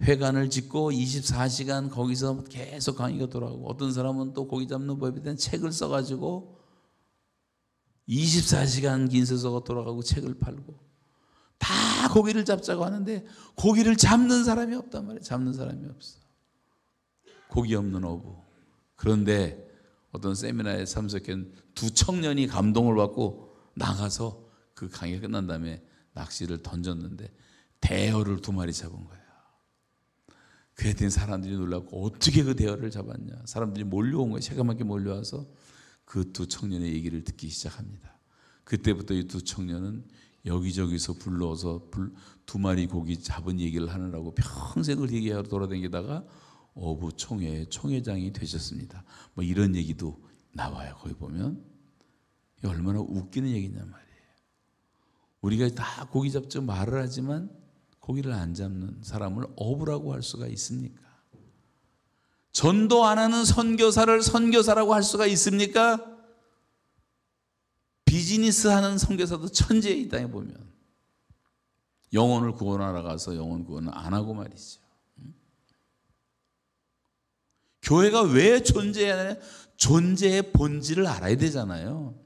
Speaker 1: 회관을 짓고 24시간 거기서 계속 강의가 돌아가고, 어떤 사람은 또 고기 잡는 법에 대한 책을 써가지고 24시간 긴서서가 돌아가고 책을 팔고, 다 고기를 잡자고 하는데 고기를 잡는 사람이 없단 말이에요. 잡는 사람이 없어. 고기 없는 어부. 그런데 어떤 세미나에 참석한 두 청년이 감동을 받고 나가서 그 강의가 끝난 다음에 낚시를 던졌는데 대어를 2마리 잡은 거예요. 그랬더니 사람들이 놀라고 어떻게 그 대어를 잡았냐. 사람들이 몰려온 거예요. 새까맣게 몰려와서 그 두 청년의 얘기를 듣기 시작합니다. 그때부터 이 두 청년은 여기저기서 불러서 2마리 고기 잡은 얘기를 하느라고 평생을 얘기하러 돌아다니다가 어부 총회장이 되셨습니다. 뭐 이런 얘기도 나와요. 거기 보면 얼마나 웃기는 얘기냔 말이에요. 우리가 다 고기 잡죠 말을 하지만 고기를 안 잡는 사람을 어부라고 할 수가 있습니까? 전도 안 하는 선교사를 선교사라고 할 수가 있습니까? 비즈니스 하는 선교사도 천재에 이 땅에 보면 영혼을 구원하러 가서 영혼 구원을 안 하고 말이죠. 교회가 왜 존재해야 하냐? 존재의 본질을 알아야 되잖아요.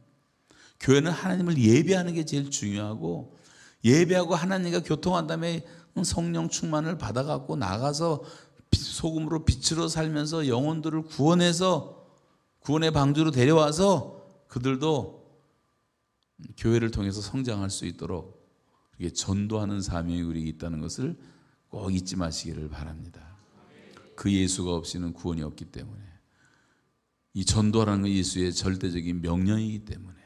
Speaker 1: 교회는 하나님을 예배하는 게 제일 중요하고, 예배하고 하나님과 교통한 다음에 성령 충만을 받아갖고 나가서 소금으로 빛으로 살면서 영혼들을 구원해서 구원의 방주로 데려와서 그들도 교회를 통해서 성장할 수 있도록 이게 전도하는 사명이 우리에게 있다는 것을 꼭 잊지 마시기를 바랍니다. 그 예수가 없이는 구원이 없기 때문에, 이 전도라는 건 예수의 절대적인 명령이기 때문에,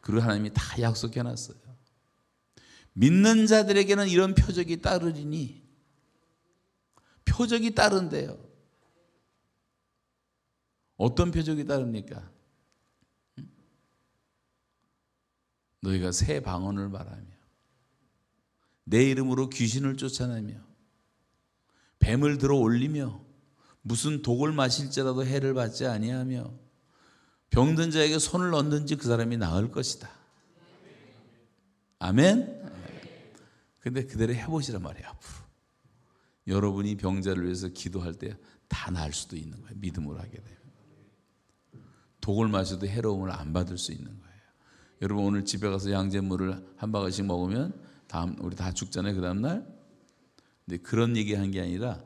Speaker 1: 그리고 하나님이 다 약속해 놨어요. 믿는 자들에게는 이런 표적이 따르리니, 표적이 따른대요. 어떤 표적이 따릅니까? 너희가 새 방언을 말하며 내 이름으로 귀신을 쫓아내며 뱀을 들어 올리며 무슨 독을 마실지라도 해를 받지 아니하며 병든 자에게 손을 얹든지 그 사람이 나을 것이다. 아멘? 근데 그대로 해보시란 말이에요. 앞으로 여러분이 병자를 위해서 기도할 때 다 나을 수도 있는 거예요. 믿음으로 하게 되면. 독을 마셔도 해로움을 안 받을 수 있는 거예요. 여러분 오늘 집에 가서 양잿물을 한 바가지씩 먹으면 우리 다 죽잖아요. 그 다음날. 근데 그런 얘기한 게 아니라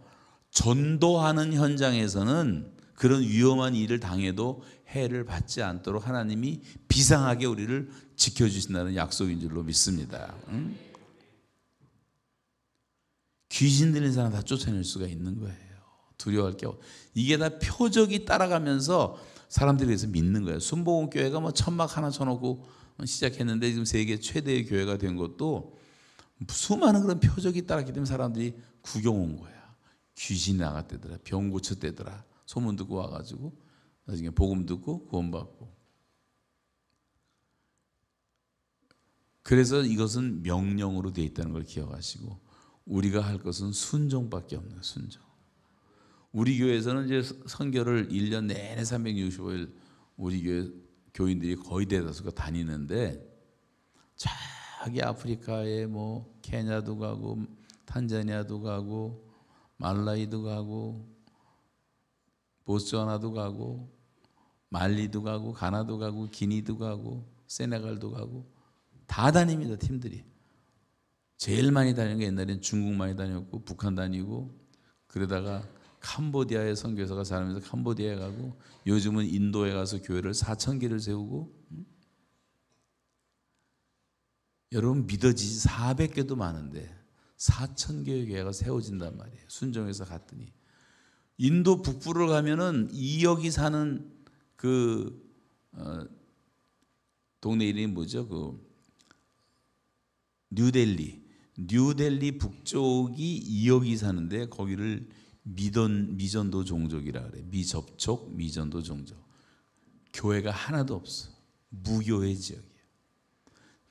Speaker 1: 전도하는 현장에서는 그런 위험한 일을 당해도 해를 받지 않도록 하나님이 비상하게 우리를 지켜주신다는 약속인 줄로 믿습니다. 귀신 들린 사람 다 쫓아낼 수가 있는 거예요. 두려워할 게 없고. 이게 다 표적이 따라가면서 사람들이 그래서 믿는 거예요. 순복음교회가 뭐 천막 하나 쳐놓고 시작했는데 지금 세계 최대의 교회가 된 것도 수많은 그런 표적이 따랐기 때문에 사람들이 구경 온 거야. 귀신이 나갔대더라, 병 고쳤대더라, 소문 듣고 와가지고 나중에 복음 듣고 구원받고. 그래서 이것은 명령으로 되어 있다는 걸 기억하시고, 우리가 할 것은 순종밖에 없는 거예요. 순종. 우리 교회에서는 이제 선교를 1년 내내 365일 우리 교회 교인들이 거의 대다수가 다니는데, 저기 아프리카에 뭐 케냐도 가고 탄자니아도 가고 말라위도 가고 보츠와나도 가고 말리도 가고 가나도 가고 기니도 가고 세네갈도 가고 다 다닙니다. 팀들이. 제일 많이 다니는 게 옛날엔 중국 많이 다녔고 북한 다니고, 그러다가 캄보디아에 선교사가 살면서 캄보디아에 가고, 요즘은 인도에 가서 교회를 4,000개를 세우고, 여러분 믿어지지 400개도 많은데 4,000개의 교회가 세워진단 말이에요. 순종해서 갔더니 인도 북부를 가면은 2억이 사는 그 동네 이름이 뭐죠? 그 뉴델리 북쪽이 2억이 사는데 거기를 미전도 종족이라 그래. 미접촉 미전도 종족. 교회가 하나도 없어. 무교회 지역이에요.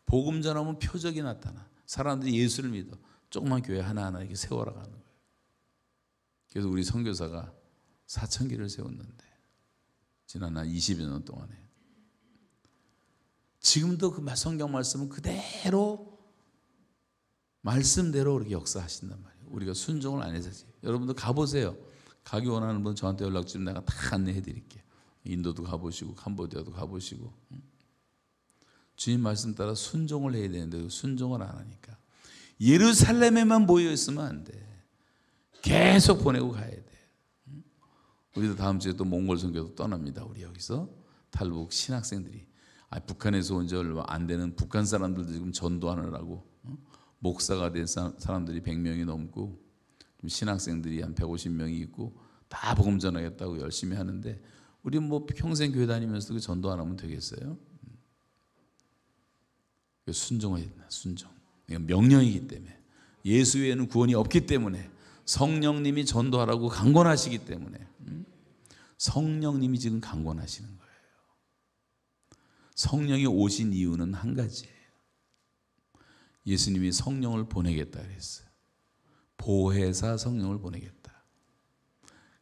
Speaker 1: 복음 전하면 표적이 나타나. 사람들이 예수를 믿어. 조그만 교회 하나하나 이렇게 세워라 가는 거예요. 그래서 우리 선교사가 4,000개를 세웠는데 지난 한 20여 년 동안에 지금도 그 성경 말씀은 그대로 말씀대로 그렇게 역사하신단 말이에요. 우리가 순종을 안 해서지. 여러분도 가보세요. 가기 원하는 분 저한테 연락 주면 내가 다 안내해 드릴게요. 인도도 가보시고 캄보디아도 가보시고. 주님 말씀 따라 순종을 해야 되는데 순종을 안 하니까 예루살렘에만 모여 있으면 안 돼. 계속 보내고 가야 돼. 우리도 다음 주에 또 몽골 선교도 떠납니다. 우리 여기서 탈북 신학생들이 북한에서 온 지 얼마 안 되는 북한 사람들도 지금 전도하느라고 목사가 된 사람들이 100명이 넘고 신학생들이 한 150명이 있고 다 복음 전하겠다고 열심히 하는데 우리 뭐 평생 교회 다니면서도 전도 안 하면 되겠어요? 순종해야 된다. 순종. 이건 명령이기 때문에 예수 외에는 구원이 없기 때문에 성령님이 전도하라고 강권하시기 때문에 성령님이 지금 강권하시는 거예요. 성령이 오신 이유는 한 가지예요. 예수님이 성령을 보내겠다 그랬어요. 보혜사 성령을 보내겠다.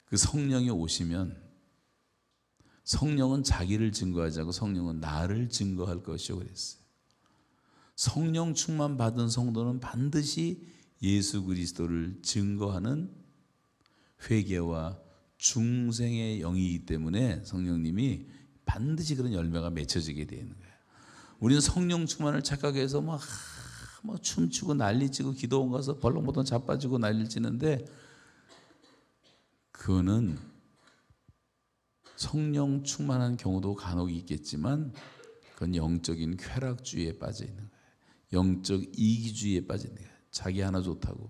Speaker 1: 그 성령이 오시면 성령은 자기를 증거하지 않고 성령은 나를 증거할 것이요 그랬어요. 성령 충만 받은 성도는 반드시 예수 그리스도를 증거하는 회개와 중생의 영이기 때문에 성령님이 반드시 그런 열매가 맺혀지게 되는 거예요. 우리는 성령 충만을 착각해서 뭐 춤추고 난리치고 기도원 가서 벌렁벌렁 자빠지고 난리치는데 그거는 성령 충만한 경우도 간혹 있겠지만 그건 영적인 쾌락주의에 빠져 있는 거예요. 영적 이기주의에 빠져 있는 거예요. 자기 하나 좋다고.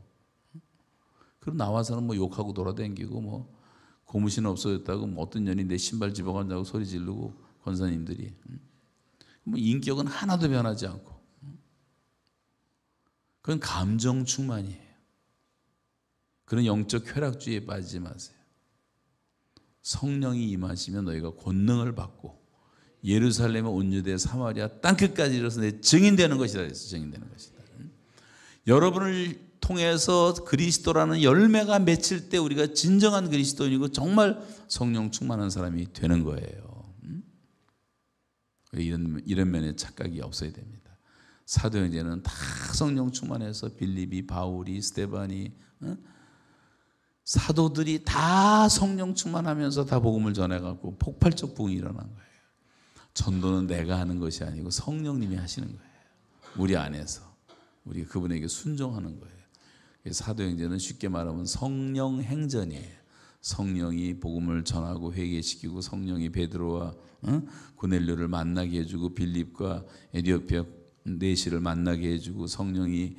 Speaker 1: 그럼 나와서는 뭐 욕하고 돌아다니고 뭐 고무신 없어졌다고 뭐 어떤 년이 내 신발 집어간다고 소리 지르고 권사님들이 뭐 인격은 하나도 변하지 않고 그건 감정 충만이에요. 그런 영적 쾌락주의에 빠지지 마세요. 성령이 임하시면 너희가 권능을 받고 예루살렘, 온 유대, 사마리아 땅끝까지 이르러서 내 증인되는 것이다 그랬어요. 증인되는 것이다. 여러분을 통해서 그리스도라는 열매가 맺힐 때 우리가 진정한 그리스도인이고 정말 성령 충만한 사람이 되는 거예요. 이런 면에 착각이 없어야 됩니다. 사도행전은 다 성령 충만해서 빌립이, 바울이, 스데반이 사도들이 다 성령 충만하면서 다 복음을 전해갖고 폭발적 부흥이 일어난 거예요. 전도는 내가 하는 것이 아니고 성령님이 하시는 거예요. 우리 안에서 우리가 그분에게 순종하는 거예요. 사도행전은 쉽게 말하면 성령 행전이에요. 성령이 복음을 전하고 회개시키고 성령이 베드로와 고넬료를 만나게 해주고 빌립과 에디오피아 내시를 만나게 해주고 성령이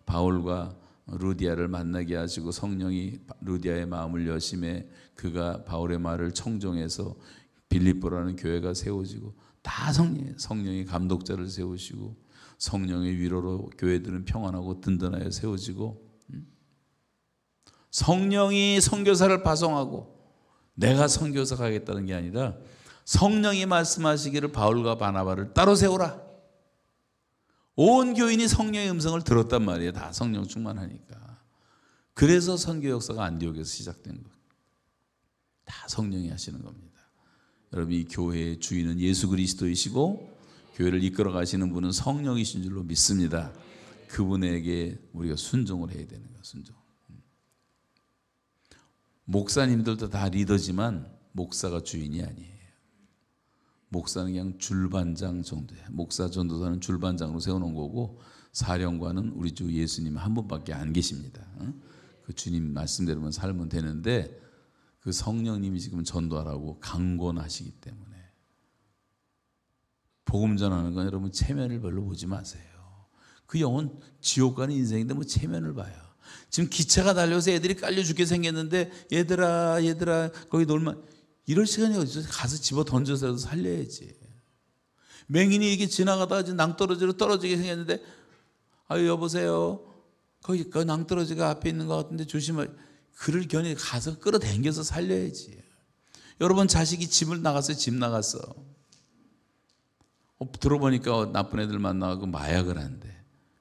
Speaker 1: 바울과 루디아를 만나게 하시고 성령이 루디아의 마음을 여심해 그가 바울의 말을 청종해서 빌립보라는 교회가 세워지고 다 성령이 감독자를 세우시고 성령의 위로로 교회들은 평안하고 든든하여 세워지고 성령이 선교사를 파송하고 내가 선교사 가겠다는 게 아니라 성령이 말씀하시기를 바울과 바나바를 따로 세우라. 온 교인이 성령의 음성을 들었단 말이에요. 다 성령 충만하니까. 그래서 선교 역사가 안디옥에서 시작된 것. 다 성령이 하시는 겁니다. 여러분 이 교회의 주인은 예수 그리스도이시고 교회를 이끌어 가시는 분은 성령이신 줄로 믿습니다. 그분에게 우리가 순종을 해야 되는 거예요. 순종. 목사님들도 다 리더지만 목사가 주인이 아니에요. 목사는 그냥 줄반장 정도예요. 목사 전도사는 줄반장으로 세워놓은 거고 사령관은 우리 주 예수님 한 분밖에 안 계십니다. 그 주님 말씀대로만 살면 되는데 그 성령님이 지금 전도하라고 강권하시기 때문에 복음 전하는 건 여러분 체면을 별로 보지 마세요. 그 영혼 지옥 가는 인생인데 뭐 체면을 봐요. 지금 기차가 달려서 애들이 깔려 죽게 생겼는데 얘들아 거기 놀면, 이럴 시간이 어디 있어? 가서 집어 던져서라도 살려야지. 맹인이 이게 지나가다가 낭떠러지로 떨어지게 생겼는데, 아유 여보세요, 거기 그 낭떠러지가 앞에 있는 것 같은데 조심하. 그를 견해 가서 끌어당겨서 살려야지. 여러분 자식이 집을 나갔어요. 집 나갔어. 들어보니까 나쁜 애들 만나고 마약을 한대.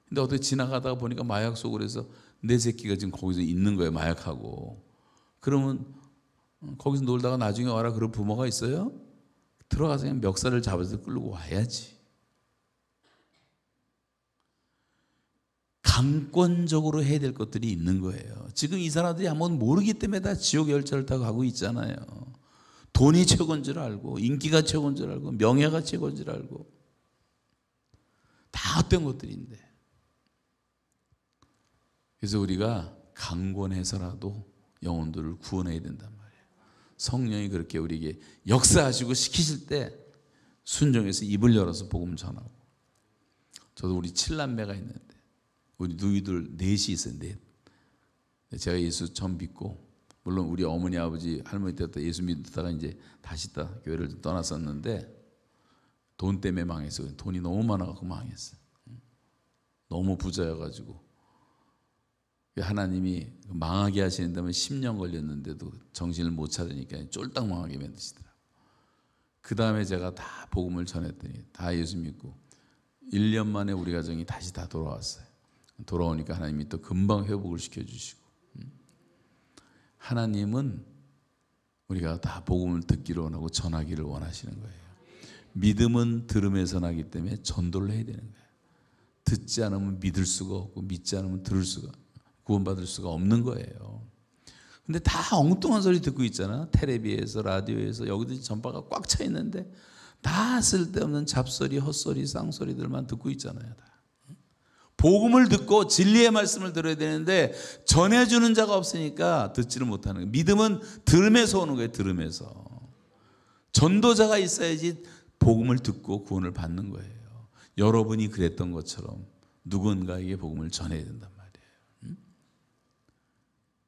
Speaker 1: 근데 어떻게 지나가다가 보니까 마약 속으로 해서 내 새끼가 지금 거기서 있는 거예요. 마약하고. 그러면 거기서 놀다가 나중에 와라 그럴 부모가 있어요? 들어가서 그냥 멱살을 잡아서 끌고 와야지. 강권적으로 해야 될 것들이 있는 거예요. 지금 이 사람들이 한번 모르기 때문에 다 지옥 열차를 타고 가고 있잖아요. 돈이 최고인 줄 알고, 인기가 최고인 줄 알고, 명예가 최고인 줄 알고, 다 헛된 것들인데. 그래서 우리가 강권해서라도 영혼들을 구원해야 된단 말이에요. 성령이 그렇게 우리에게 역사하시고 시키실 때 순종해서 입을 열어서 복음 전하고. 저도 우리 7남매가 있는데 우리 누이들 넷이 있어요. 넷. 제가 예수 처음 믿고, 물론 우리 어머니 아버지 할머니 때부터 예수 믿다가 이제 다시 다 교회를 떠났었는데 돈 때문에 망했어요. 돈이 너무 많아갖고 망했어요. 너무 부자여가지고 하나님이 망하게 하시는 데면 10년 걸렸는데도 정신을 못 차리니까 쫄딱 망하게 만드시더라. 그 다음에 제가 다 복음을 전했더니 다 예수 믿고 1년 만에 우리 가정이 다시 다 돌아왔어요. 돌아오니까 하나님이 또 금방 회복을 시켜주시고, 하나님은 우리가 다 복음을 듣기를 원하고 전하기를 원하시는 거예요. 믿음은 들음에서 나기 때문에 전도를 해야 되는 거예요. 듣지 않으면 믿을 수가 없고, 믿지 않으면 들을 수가, 구원받을 수가 없는 거예요. 근데 다 엉뚱한 소리 듣고 있잖아. 텔레비에서, 라디오에서, 여기도 전파가 꽉 차 있는데 다 쓸데없는 잡소리, 헛소리, 쌍소리들만 듣고 있잖아요. 다. 복음을 듣고 진리의 말씀을 들어야 되는데 전해주는 자가 없으니까 듣지를 못하는 거예요. 믿음은 들음에서 오는 거예요. 들음에서. 전도자가 있어야지 복음을 듣고 구원을 받는 거예요. 여러분이 그랬던 것처럼 누군가에게 복음을 전해야 된단 말이에요.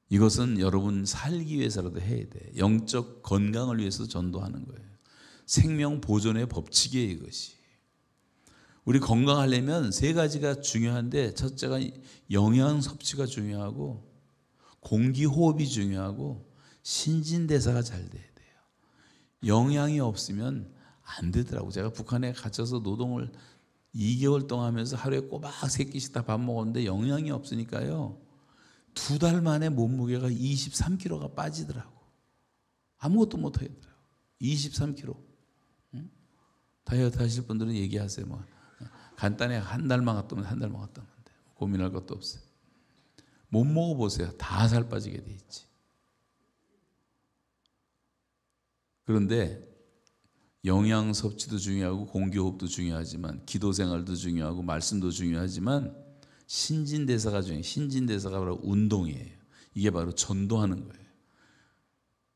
Speaker 1: 이것은 여러분 살기 위해서라도 해야 돼. 영적 건강을 위해서 전도하는 거예요. 생명 보존의 법칙이에요, 이것이. 우리 건강하려면 세 가지가 중요한데, 첫째가 영양 섭취가 중요하고, 공기 호흡이 중요하고, 신진대사가 잘 돼야 돼요. 영양이 없으면 안 되더라고. 제가 북한에 갇혀서 노동을 2개월 동안 하면서 하루에 꼬박 3끼씩 다 밥 먹었는데 영양이 없으니까요, 2달 만에 몸무게가 23kg가 빠지더라고. 아무것도 못 하겠더라고. 23kg. 응? 다이어트 하실 분들은 얘기하세요. 뭐. 간단히 한 달만 갔다 오면 한 달만 갔다 오면 돼. 고민할 것도 없어요. 못 먹어보세요. 다 살 빠지게 돼 있지. 그런데 영양 섭취도 중요하고 공기호흡도 중요하지만, 기도 생활도 중요하고 말씀도 중요하지만, 신진대사가 중요해요. 신진대사가 바로 운동이에요. 이게 바로 전도하는 거예요.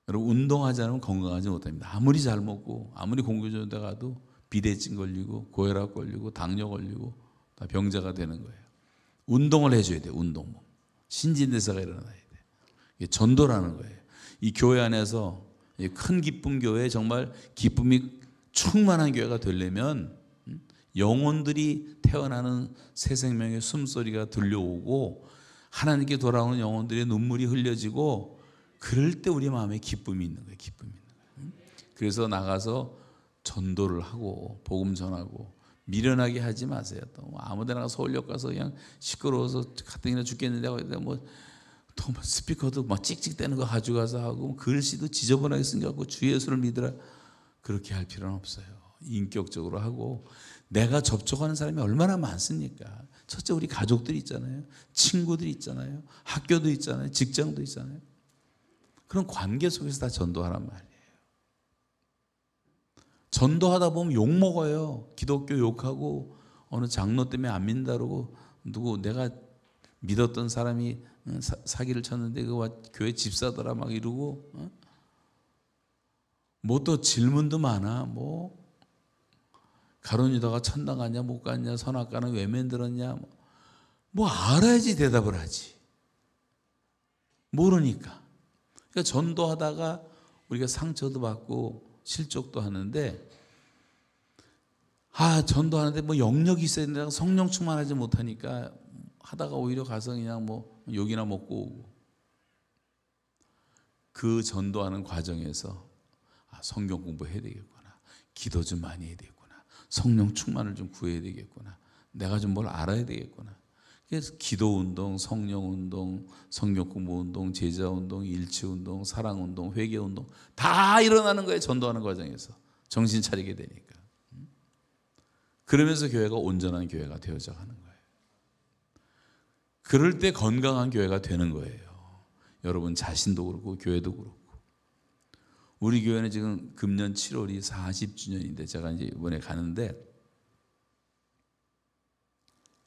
Speaker 1: 여러분, 운동하지 않으면 건강하지 못합니다. 아무리 잘 먹고 아무리 공기좋은 데 가도 비대증 걸리고 고혈압 걸리고 당뇨 걸리고 다 병자가 되는 거예요. 운동을 해줘야 돼요. 운동. 신진대사가 일어나야 돼요. 이게 전도라는 거예요. 이 교회 안에서 큰 기쁨 교회, 정말 기쁨이 충만한 교회가 되려면 영혼들이 태어나는 새 생명의 숨소리가 들려오고 하나님께 돌아오는 영혼들의 눈물이 흘려지고, 그럴 때 우리 마음에 기쁨이 있는 거예요. 기쁨이 있는 거예요. 그래서 나가서 전도를 하고 복음 전하고, 미련하게 하지 마세요. 또 아무데나 서울역 가서 그냥 시끄러워서 가뜩이나 죽겠는데 또 스피커도 막 찍찍대는 거 가져가서 하고, 글씨도 지저분하게 생겨갖고 주 예수를 믿으라, 그렇게 할 필요는 없어요. 인격적으로 하고, 내가 접촉하는 사람이 얼마나 많습니까? 첫째, 우리 가족들이 있잖아요. 친구들이 있잖아요. 학교도 있잖아요. 직장도 있잖아요. 그런 관계 속에서 다 전도하란 말이에요. 전도하다 보면 욕먹어요. 기독교 욕하고, 어느 장로 때문에 안 믿는다 그러고, 누구 내가 믿었던 사람이 사기를 쳤는데 그거 교회 집사더라 막 이러고, 뭐 또 질문도 많아. 뭐 가론 유다가 천당 갔냐 못 갔냐, 선악과는 왜 만들었냐, 뭐 알아야지 대답을 하지. 모르니까. 그러니까 전도하다가 우리가 상처도 받고 실족도 하는데, 전도하는데 뭐 영역이 있어야 된다, 성령 충만하지 못하니까 하다가 오히려 가서 그냥 뭐 욕이나 먹고 오고. 그 전도하는 과정에서 성경 공부해야 되겠구나, 기도 좀 많이 해야 되겠구나, 성령 충만을 좀 구해야 되겠구나, 내가 좀 뭘 알아야 되겠구나. 그래서 기도 운동, 성령 운동, 성경 공부 운동, 제자 운동, 일치 운동, 사랑 운동, 회개 운동 다 일어나는 거예요. 전도하는 과정에서 정신 차리게 되니까. 그러면서 교회가 온전한 교회가 되어져 가는 거예요. 그럴 때 건강한 교회가 되는 거예요. 여러분 자신도 그렇고 교회도 그렇고. 우리 교회는 지금 금년 7월이 40주년인데 제가 이제 이번에 가는데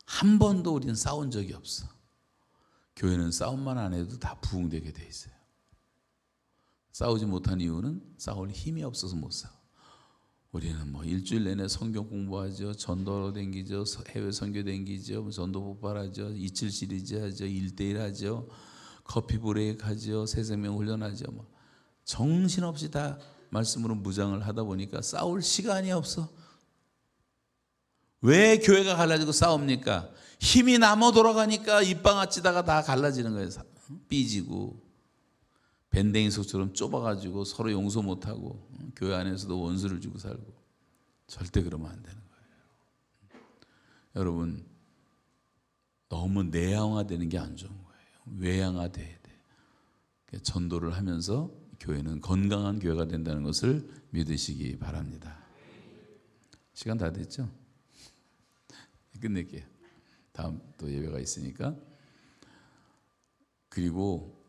Speaker 1: 한 번도 우리는 싸운 적이 없어. 교회는 싸움만 안 해도 다 부흥되게 돼 있어요. 싸우지 못한 이유는 싸울 힘이 없어서 못 싸워. 우리는 뭐 일주일 내내 성경 공부하죠, 전도로 댕기죠, 해외 선교 댕기죠, 전도 폭발하죠, 27 시리즈 하죠, 1대1 하죠, 커피 브레이크 하죠, 새 생명 훈련하죠. 뭐 정신없이 다 말씀으로 무장을 하다 보니까 싸울 시간이 없어. 왜 교회가 갈라지고 싸웁니까? 힘이 남아 돌아가니까 입방아치다가 다 갈라지는 거예요. 삐지고 밴댕이 속처럼 좁아가지고 서로 용서 못하고 교회 안에서도 원수를 주고 살고. 절대 그러면 안 되는 거예요. 여러분 너무 내향화되는 게 안 좋은 거예요. 외향화돼야 돼. 전도를 하면서 교회는 건강한 교회가 된다는 것을 믿으시기 바랍니다. 시간 다 됐죠? 끝낼게요. 다음 또 예배가 있으니까. 그리고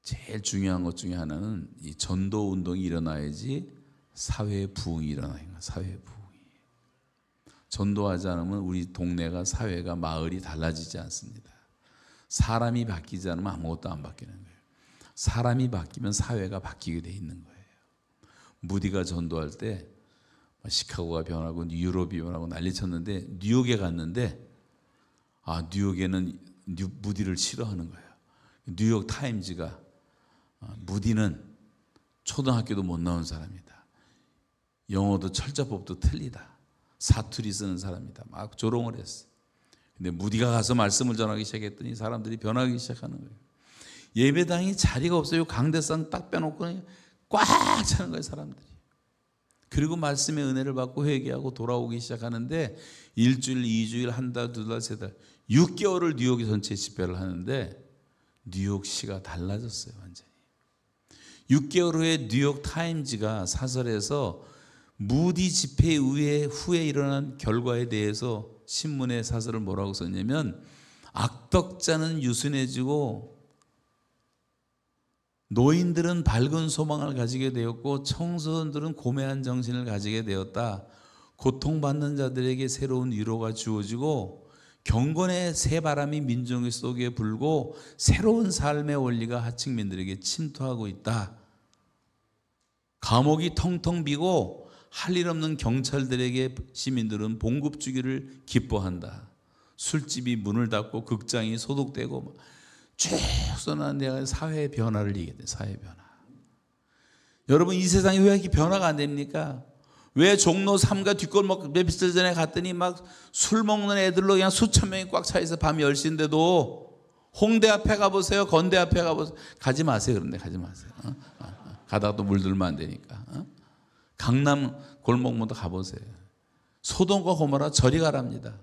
Speaker 1: 제일 중요한 것 중에 하나는 이 전도 운동이 일어나야지 사회 부흥이 일어나는 거예요. 사회 부흥이. 전도하지 않으면 우리 동네가, 사회가, 마을이 달라지지 않습니다. 사람이 바뀌지 않으면 아무것도 안 바뀌는 거예요. 사람이 바뀌면 사회가 바뀌게 돼 있는 거예요. 무디가 전도할 때 시카고가 변하고 유럽이 변하고 난리 쳤는데 뉴욕에 갔는데 뉴욕에는 무디를 싫어하는 거예요. 뉴욕 타임즈가 무디는 초등학교도 못 나온 사람이다, 영어도 철자법도 틀리다, 사투리 쓰는 사람이다, 막 조롱을 했어. 근데 무디가 가서 말씀을 전하기 시작했더니 사람들이 변하기 시작하는 거예요. 예배당이 자리가 없어요. 강대상 딱 빼놓고 꽉 차는 거예요, 사람들이. 그리고 말씀의 은혜를 받고 회개하고 돌아오기 시작하는데 일주일, 2주일, 한 달, 2달, 3달, 6개월을 뉴욕 전체 집회를 하는데 뉴욕시가 달라졌어요, 완전히. 6개월 후에 뉴욕 타임즈가 사설에서 무디 집회 후에 일어난 결과에 대해서 신문에 사설을 뭐라고 썼냐면, 악덕자는 유순해지고 노인들은 밝은 소망을 가지게 되었고 청소년들은 고매한 정신을 가지게 되었다. 고통받는 자들에게 새로운 위로가 주어지고 경건의 새바람이 민족 속에 불고 새로운 삶의 원리가 하층민들에게 침투하고 있다. 감옥이 텅텅 비고 할 일 없는 경찰들에게 시민들은 봉급 주기를 기뻐한다. 술집이 문을 닫고 극장이 소독되고 쭉 쏘는 내가 사회 변화를 얘기해. 사회 변화. 여러분 이 세상에 왜 이렇게 변화가 안 됩니까? 왜 종로 3가 뒷골목 며칠 전에 갔더니 막 술 먹는 애들로 그냥 수천 명이 꽉 차 있어. 밤 10시인데도. 홍대 앞에 가보세요. 건대 앞에 가보세요. 가지 마세요. 그런데 가지 마세요. 가다가 또 물들면 안 되니까. 강남 골목부터 가보세요. 소돔과 고모라 저리 가랍니다.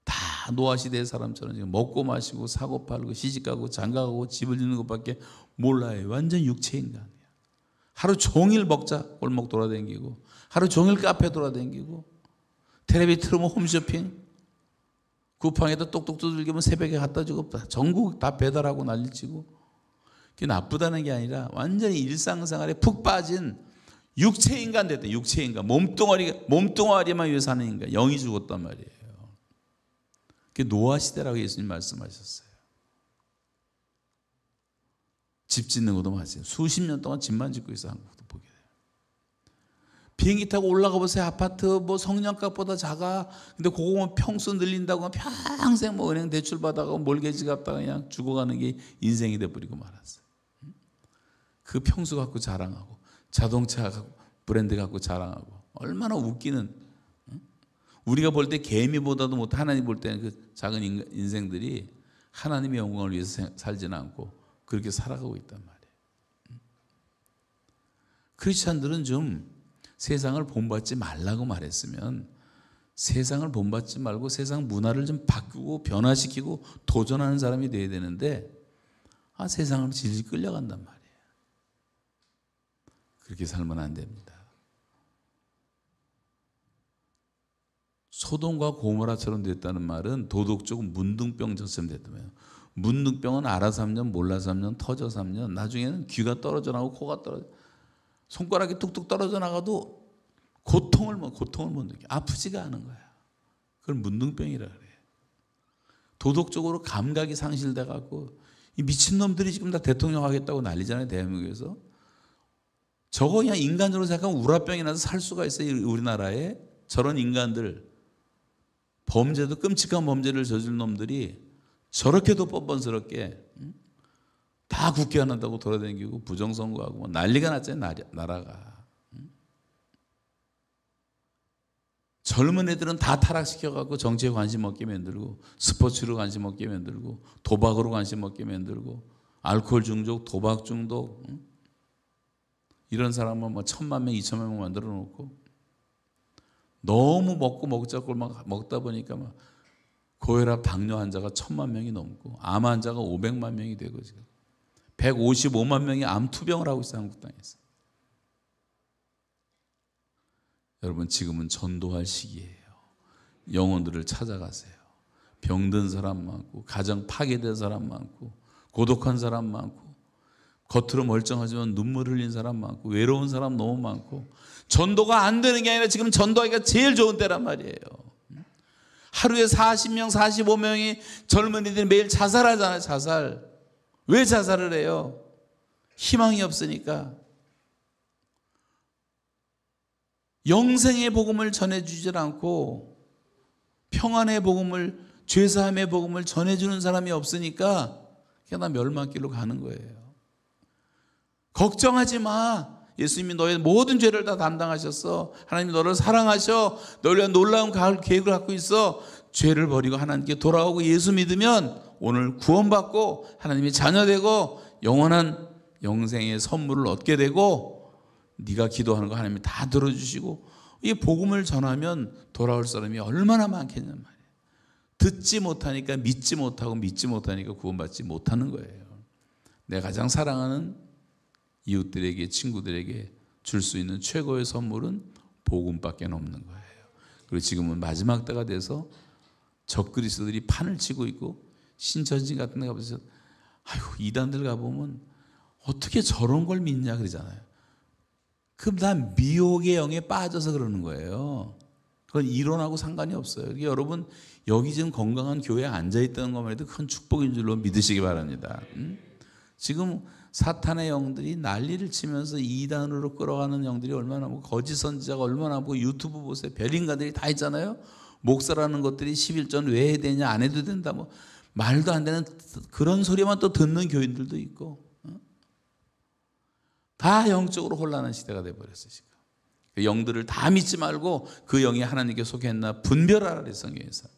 Speaker 1: 다 노아시대의 사람처럼 지금 먹고 마시고 사고 팔고 시집가고 장가가고 집을 짓는 것밖에 몰라요. 완전 육체인간이야. 하루 종일 먹자 골목 돌아다니고, 하루 종일 카페 돌아다니고, 텔레비 틀으면 홈쇼핑, 쿠팡에다 똑똑 두들기면 새벽에 갖다 주고, 전국 다 배달하고 난리치고. 그게 나쁘다는 게 아니라 완전히 일상생활에 푹 빠진 육체인간 됐다. 육체인간. 몸뚱아리만 위해 사는 인간. 영이 죽었단 말이에요. 그게 노아 시대라고 예수님 말씀하셨어요. 집 짓는 것도 마찬가지예요. 수십 년 동안 집만 짓고 있어. 한국도 보게 돼요. 비행기 타고 올라가 보세요. 아파트 뭐 성냥갑보다 작아. 근데 그거만 평수 늘린다고 하면 평생 뭐 은행 대출 받아가고 몰개지 갚다가 그냥 죽어가는 게 인생이 돼버리고 말았어요. 그 평수 갖고 자랑하고 자동차 갖고 브랜드 갖고 자랑하고 얼마나 웃기는, 우리가 볼 때 개미보다도 못, 하나님 볼 때는 그 작은 인생들이 하나님의 영광을 위해서 살지는 않고 그렇게 살아가고 있단 말이에요. 크리스찬들은 좀 세상을 본받지 말라고 말했으면 세상을 본받지 말고 세상 문화를 좀 바꾸고 변화시키고 도전하는 사람이 돼야 되는데 세상을 질질 끌려간단 말이에요. 그렇게 살면 안 됩니다. 소돔과 고모라처럼 됐다는 말은 도덕적 문둥병처럼 됐다면, 문둥병은 알아서 3년 몰라서 3년 터져서 3년 나중에는 귀가 떨어져 나가고 코가 떨어져, 손가락이 뚝뚝 떨어져 나가도 고통을 못 느껴. 아프지가 않은 거야. 그걸 문둥병이라 그래. 도덕적으로 감각이 상실돼 갖고 이 미친놈들이 지금 다 대통령 하겠다고 난리잖아요. 대한민국에서. 저거 그냥 인간적으로 생각하면 우라병이 나서 살 수가 있어요. 우리나라에 저런 인간들, 범죄도 끔찍한 범죄를 저지른 놈들이 저렇게도 뻔뻔스럽게 다 국회 안 한다고 돌아다니고 부정선거하고 난리가 났잖아요. 나라가. 젊은 애들은 다 타락시켜갖고 정치에 관심 없게 만들고 스포츠로 관심 없게 만들고 도박으로 관심 없게 만들고 알코올 중독, 도박 중독, 이런 사람은 뭐 1,000만 명, 2,000만 명 만들어 놓고 너무 먹자고 막 먹다 보니까 막 고혈압, 당뇨 환자가 1,000만 명이 넘고 암 환자가 500만 명이 되고 지금 155만 명이 암 투병을 하고 있어요. 한국 땅에서. 여러분, 지금은 전도할 시기예요. 영혼들을 찾아가세요. 병든 사람 많고 가정 파괴된 사람 많고 고독한 사람 많고 겉으로 멀쩡하지만 눈물 흘린 사람 많고 외로운 사람 너무 많고, 전도가 안 되는 게 아니라 지금 전도하기가 제일 좋은 때란 말이에요. 하루에 40명, 45명이 젊은이들이 매일 자살하잖아요. 자살. 왜 자살을 해요? 희망이 없으니까. 영생의 복음을 전해주질 않고 평안의 복음을, 죄사함의 복음을 전해주는 사람이 없으니까 그냥 다 멸망길로 가는 거예요. 걱정하지 마. 예수님이 너의 모든 죄를 다 담당하셨어. 하나님이 너를 사랑하셔. 너를 위한 놀라운 계획을 갖고 있어. 죄를 버리고 하나님께 돌아오고 예수 믿으면 오늘 구원받고 하나님의 자녀되고 영원한 영생의 선물을 얻게 되고, 네가 기도하는 거 하나님이 다 들어주시고, 이 복음을 전하면 돌아올 사람이 얼마나 많겠냔 말이에요. 듣지 못하니까 믿지 못하고 믿지 못하니까 구원받지 못하는 거예요. 내가 가장 사랑하는 이웃들에게, 친구들에게 줄 수 있는 최고의 선물은 복음밖에 없는 거예요. 그리고 지금은 마지막 때가 돼서 적그리스도들이 판을 치고 있고, 신천지 같은 데 가보세요. 아이고, 이단들 가보면 어떻게 저런 걸 믿냐 그러잖아요. 그럼 다 미혹의 영에 빠져서 그러는 거예요. 그건 이론하고 상관이 없어요. 그러니까 여러분, 여기 지금 건강한 교회에 앉아있다는 것만 해도 큰 축복인 줄로 믿으시기 바랍니다. 지금 사탄의 영들이 난리를 치면서 이단으로 끌어가는 영들이 얼마나 많고, 거짓 선지자가 얼마나 많고, 유튜브 보세요. 별인가들이 다 있잖아요. 목사라는 것들이 11전 왜 해야 되냐, 안 해도 된다, 뭐 말도 안 되는 그런 소리만 또 듣는 교인들도 있고, 다 영적으로 혼란한 시대가 돼버렸어요. 지금 그 영들을 다 믿지 말고 그 영이 하나님께 속했나 분별하라 그래요, 성경에서.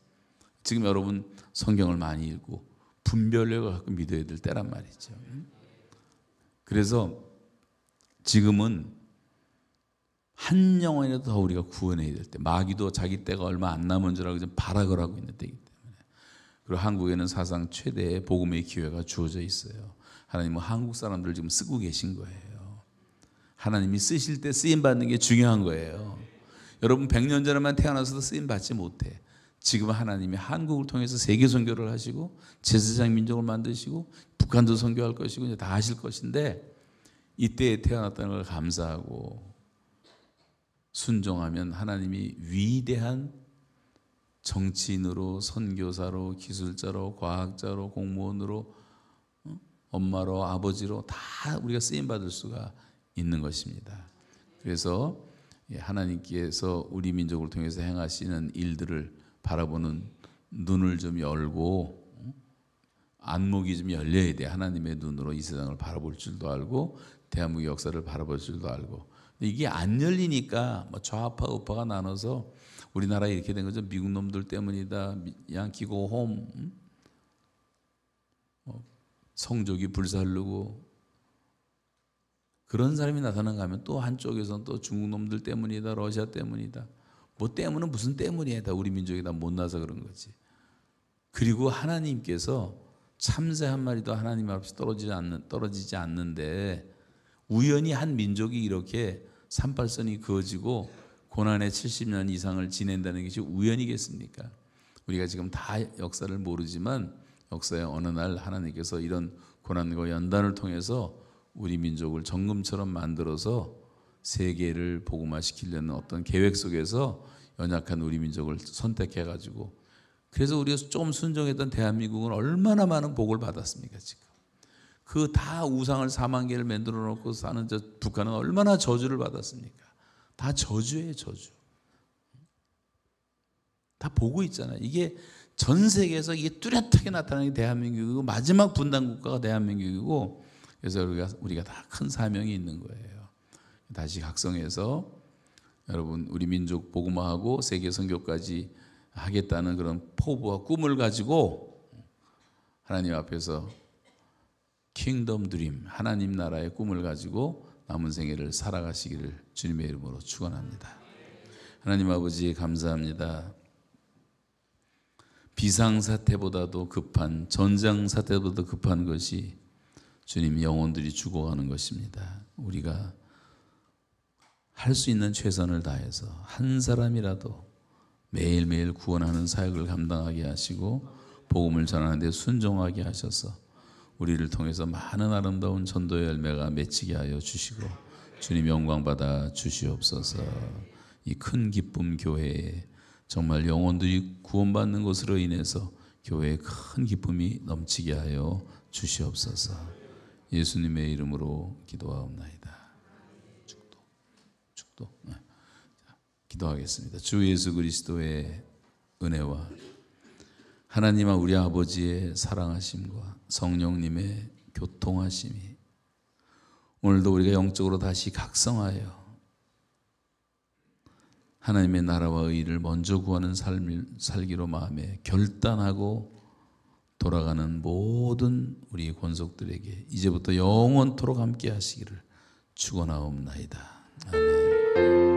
Speaker 1: 지금 여러분 성경을 많이 읽고 분별력을 갖고 믿어야 될 때란 말이죠. 그래서 지금은 한 영혼이라도 더 우리가 구원해야 될 때, 마귀도 자기 때가 얼마 안 남은 줄 알고 지금 발악을 하고 있는 때이기 때문에. 그리고 한국에는 사상 최대의 복음의 기회가 주어져 있어요. 하나님은 한국 사람들을 지금 쓰고 계신 거예요. 하나님이 쓰실 때 쓰임 받는 게 중요한 거예요. 여러분 100년 전에만 태어나서도 쓰임 받지 못해. 지금 하나님이 한국을 통해서 세계 선교를 하시고 제사장 민족을 만드시고 북한도 선교할 것이고 이제 다 하실 것인데, 이때에 태어났다는 걸 감사하고 순종하면 하나님이 위대한 정치인으로, 선교사로, 기술자로, 과학자로, 공무원으로, 엄마로, 아버지로 다 우리가 쓰임 받을 수가 있는 것입니다. 그래서 하나님께서 우리 민족을 통해서 행하시는 일들을 바라보는 눈을 좀 열고 안목이 좀 열려야 돼. 하나님의 눈으로 이 세상을 바라볼 줄도 알고 대한민국 역사를 바라볼 줄도 알고. 근데 이게 안 열리니까 뭐 좌파 우파가 나눠서 우리나라 이렇게 된 거죠. 미국 놈들 때문이다. 양키고 홈, 성족이 불살르고 그런 사람이 나타나가 하면 또 한쪽에서는 또 중국 놈들 때문이다. 러시아 때문이다. 뭐 때문은 무슨 때문이야. 다 우리 민족이 다 못나서 그런 거지. 그리고 하나님께서 참새 한 마리도 하나님 앞에서 떨어지지 않는데 우연히 한 민족이 이렇게 38선이 그어지고 고난의 70년 이상을 지낸다는 것이 우연이겠습니까? 우리가 지금 다 역사를 모르지만 역사의 어느 날 하나님께서 이런 고난과 연단을 통해서 우리 민족을 정금처럼 만들어서 세계를 복음화시키려는 어떤 계획 속에서 연약한 우리 민족을 선택해가지고 그래서 우리가 좀 순종했던 대한민국은 얼마나 많은 복을 받았습니까 지금. 그 다 우상을 4만 개를 만들어 놓고 사는 저 북한은 얼마나 저주를 받았습니까? 다 저주예요, 저주. 다 보고 있잖아요. 이게 전 세계에서 이게 뚜렷하게 나타나는 게 대한민국이고 마지막 분단 국가가 대한민국이고 그래서 우리가 다 큰 사명이 있는 거예요. 다시 각성해서 여러분 우리 민족 복음화하고 세계 선교까지 하겠다는 그런 포부와 꿈을 가지고 하나님 앞에서 킹덤 드림, 하나님 나라의 꿈을 가지고 남은 생애를 살아가시기를 주님의 이름으로 축원합니다. 하나님 아버지 감사합니다. 비상사태보다도 급한, 전장사태보다 급한 것이 주님 영혼들이 죽어가는 것입니다. 우리가 할 수 있는 최선을 다해서 한 사람이라도 매일매일 구원하는 사역을 감당하게 하시고 복음을 전하는 데 순종하게 하셔서 우리를 통해서 많은 아름다운 전도의 열매가 맺히게 하여 주시고 주님 영광 받아 주시옵소서. 이 큰 기쁨 교회에 정말 영혼들이 구원받는 것으로 인해서 교회에 큰 기쁨이 넘치게 하여 주시옵소서. 예수님의 이름으로 기도하옵나이다. 축도. 기도하겠습니다. 주 예수 그리스도의 은혜와 하나님과 우리 아버지의 사랑하심과 성령님의 교통하심이 오늘도 우리가 영적으로 다시 각성하여 하나님의 나라와 의를 먼저 구하는 삶을 살기로 마음에 결단하고 돌아가는 모든 우리 권속들에게 이제부터 영원토록 함께 하시기를 축원하옵나이다. 아멘.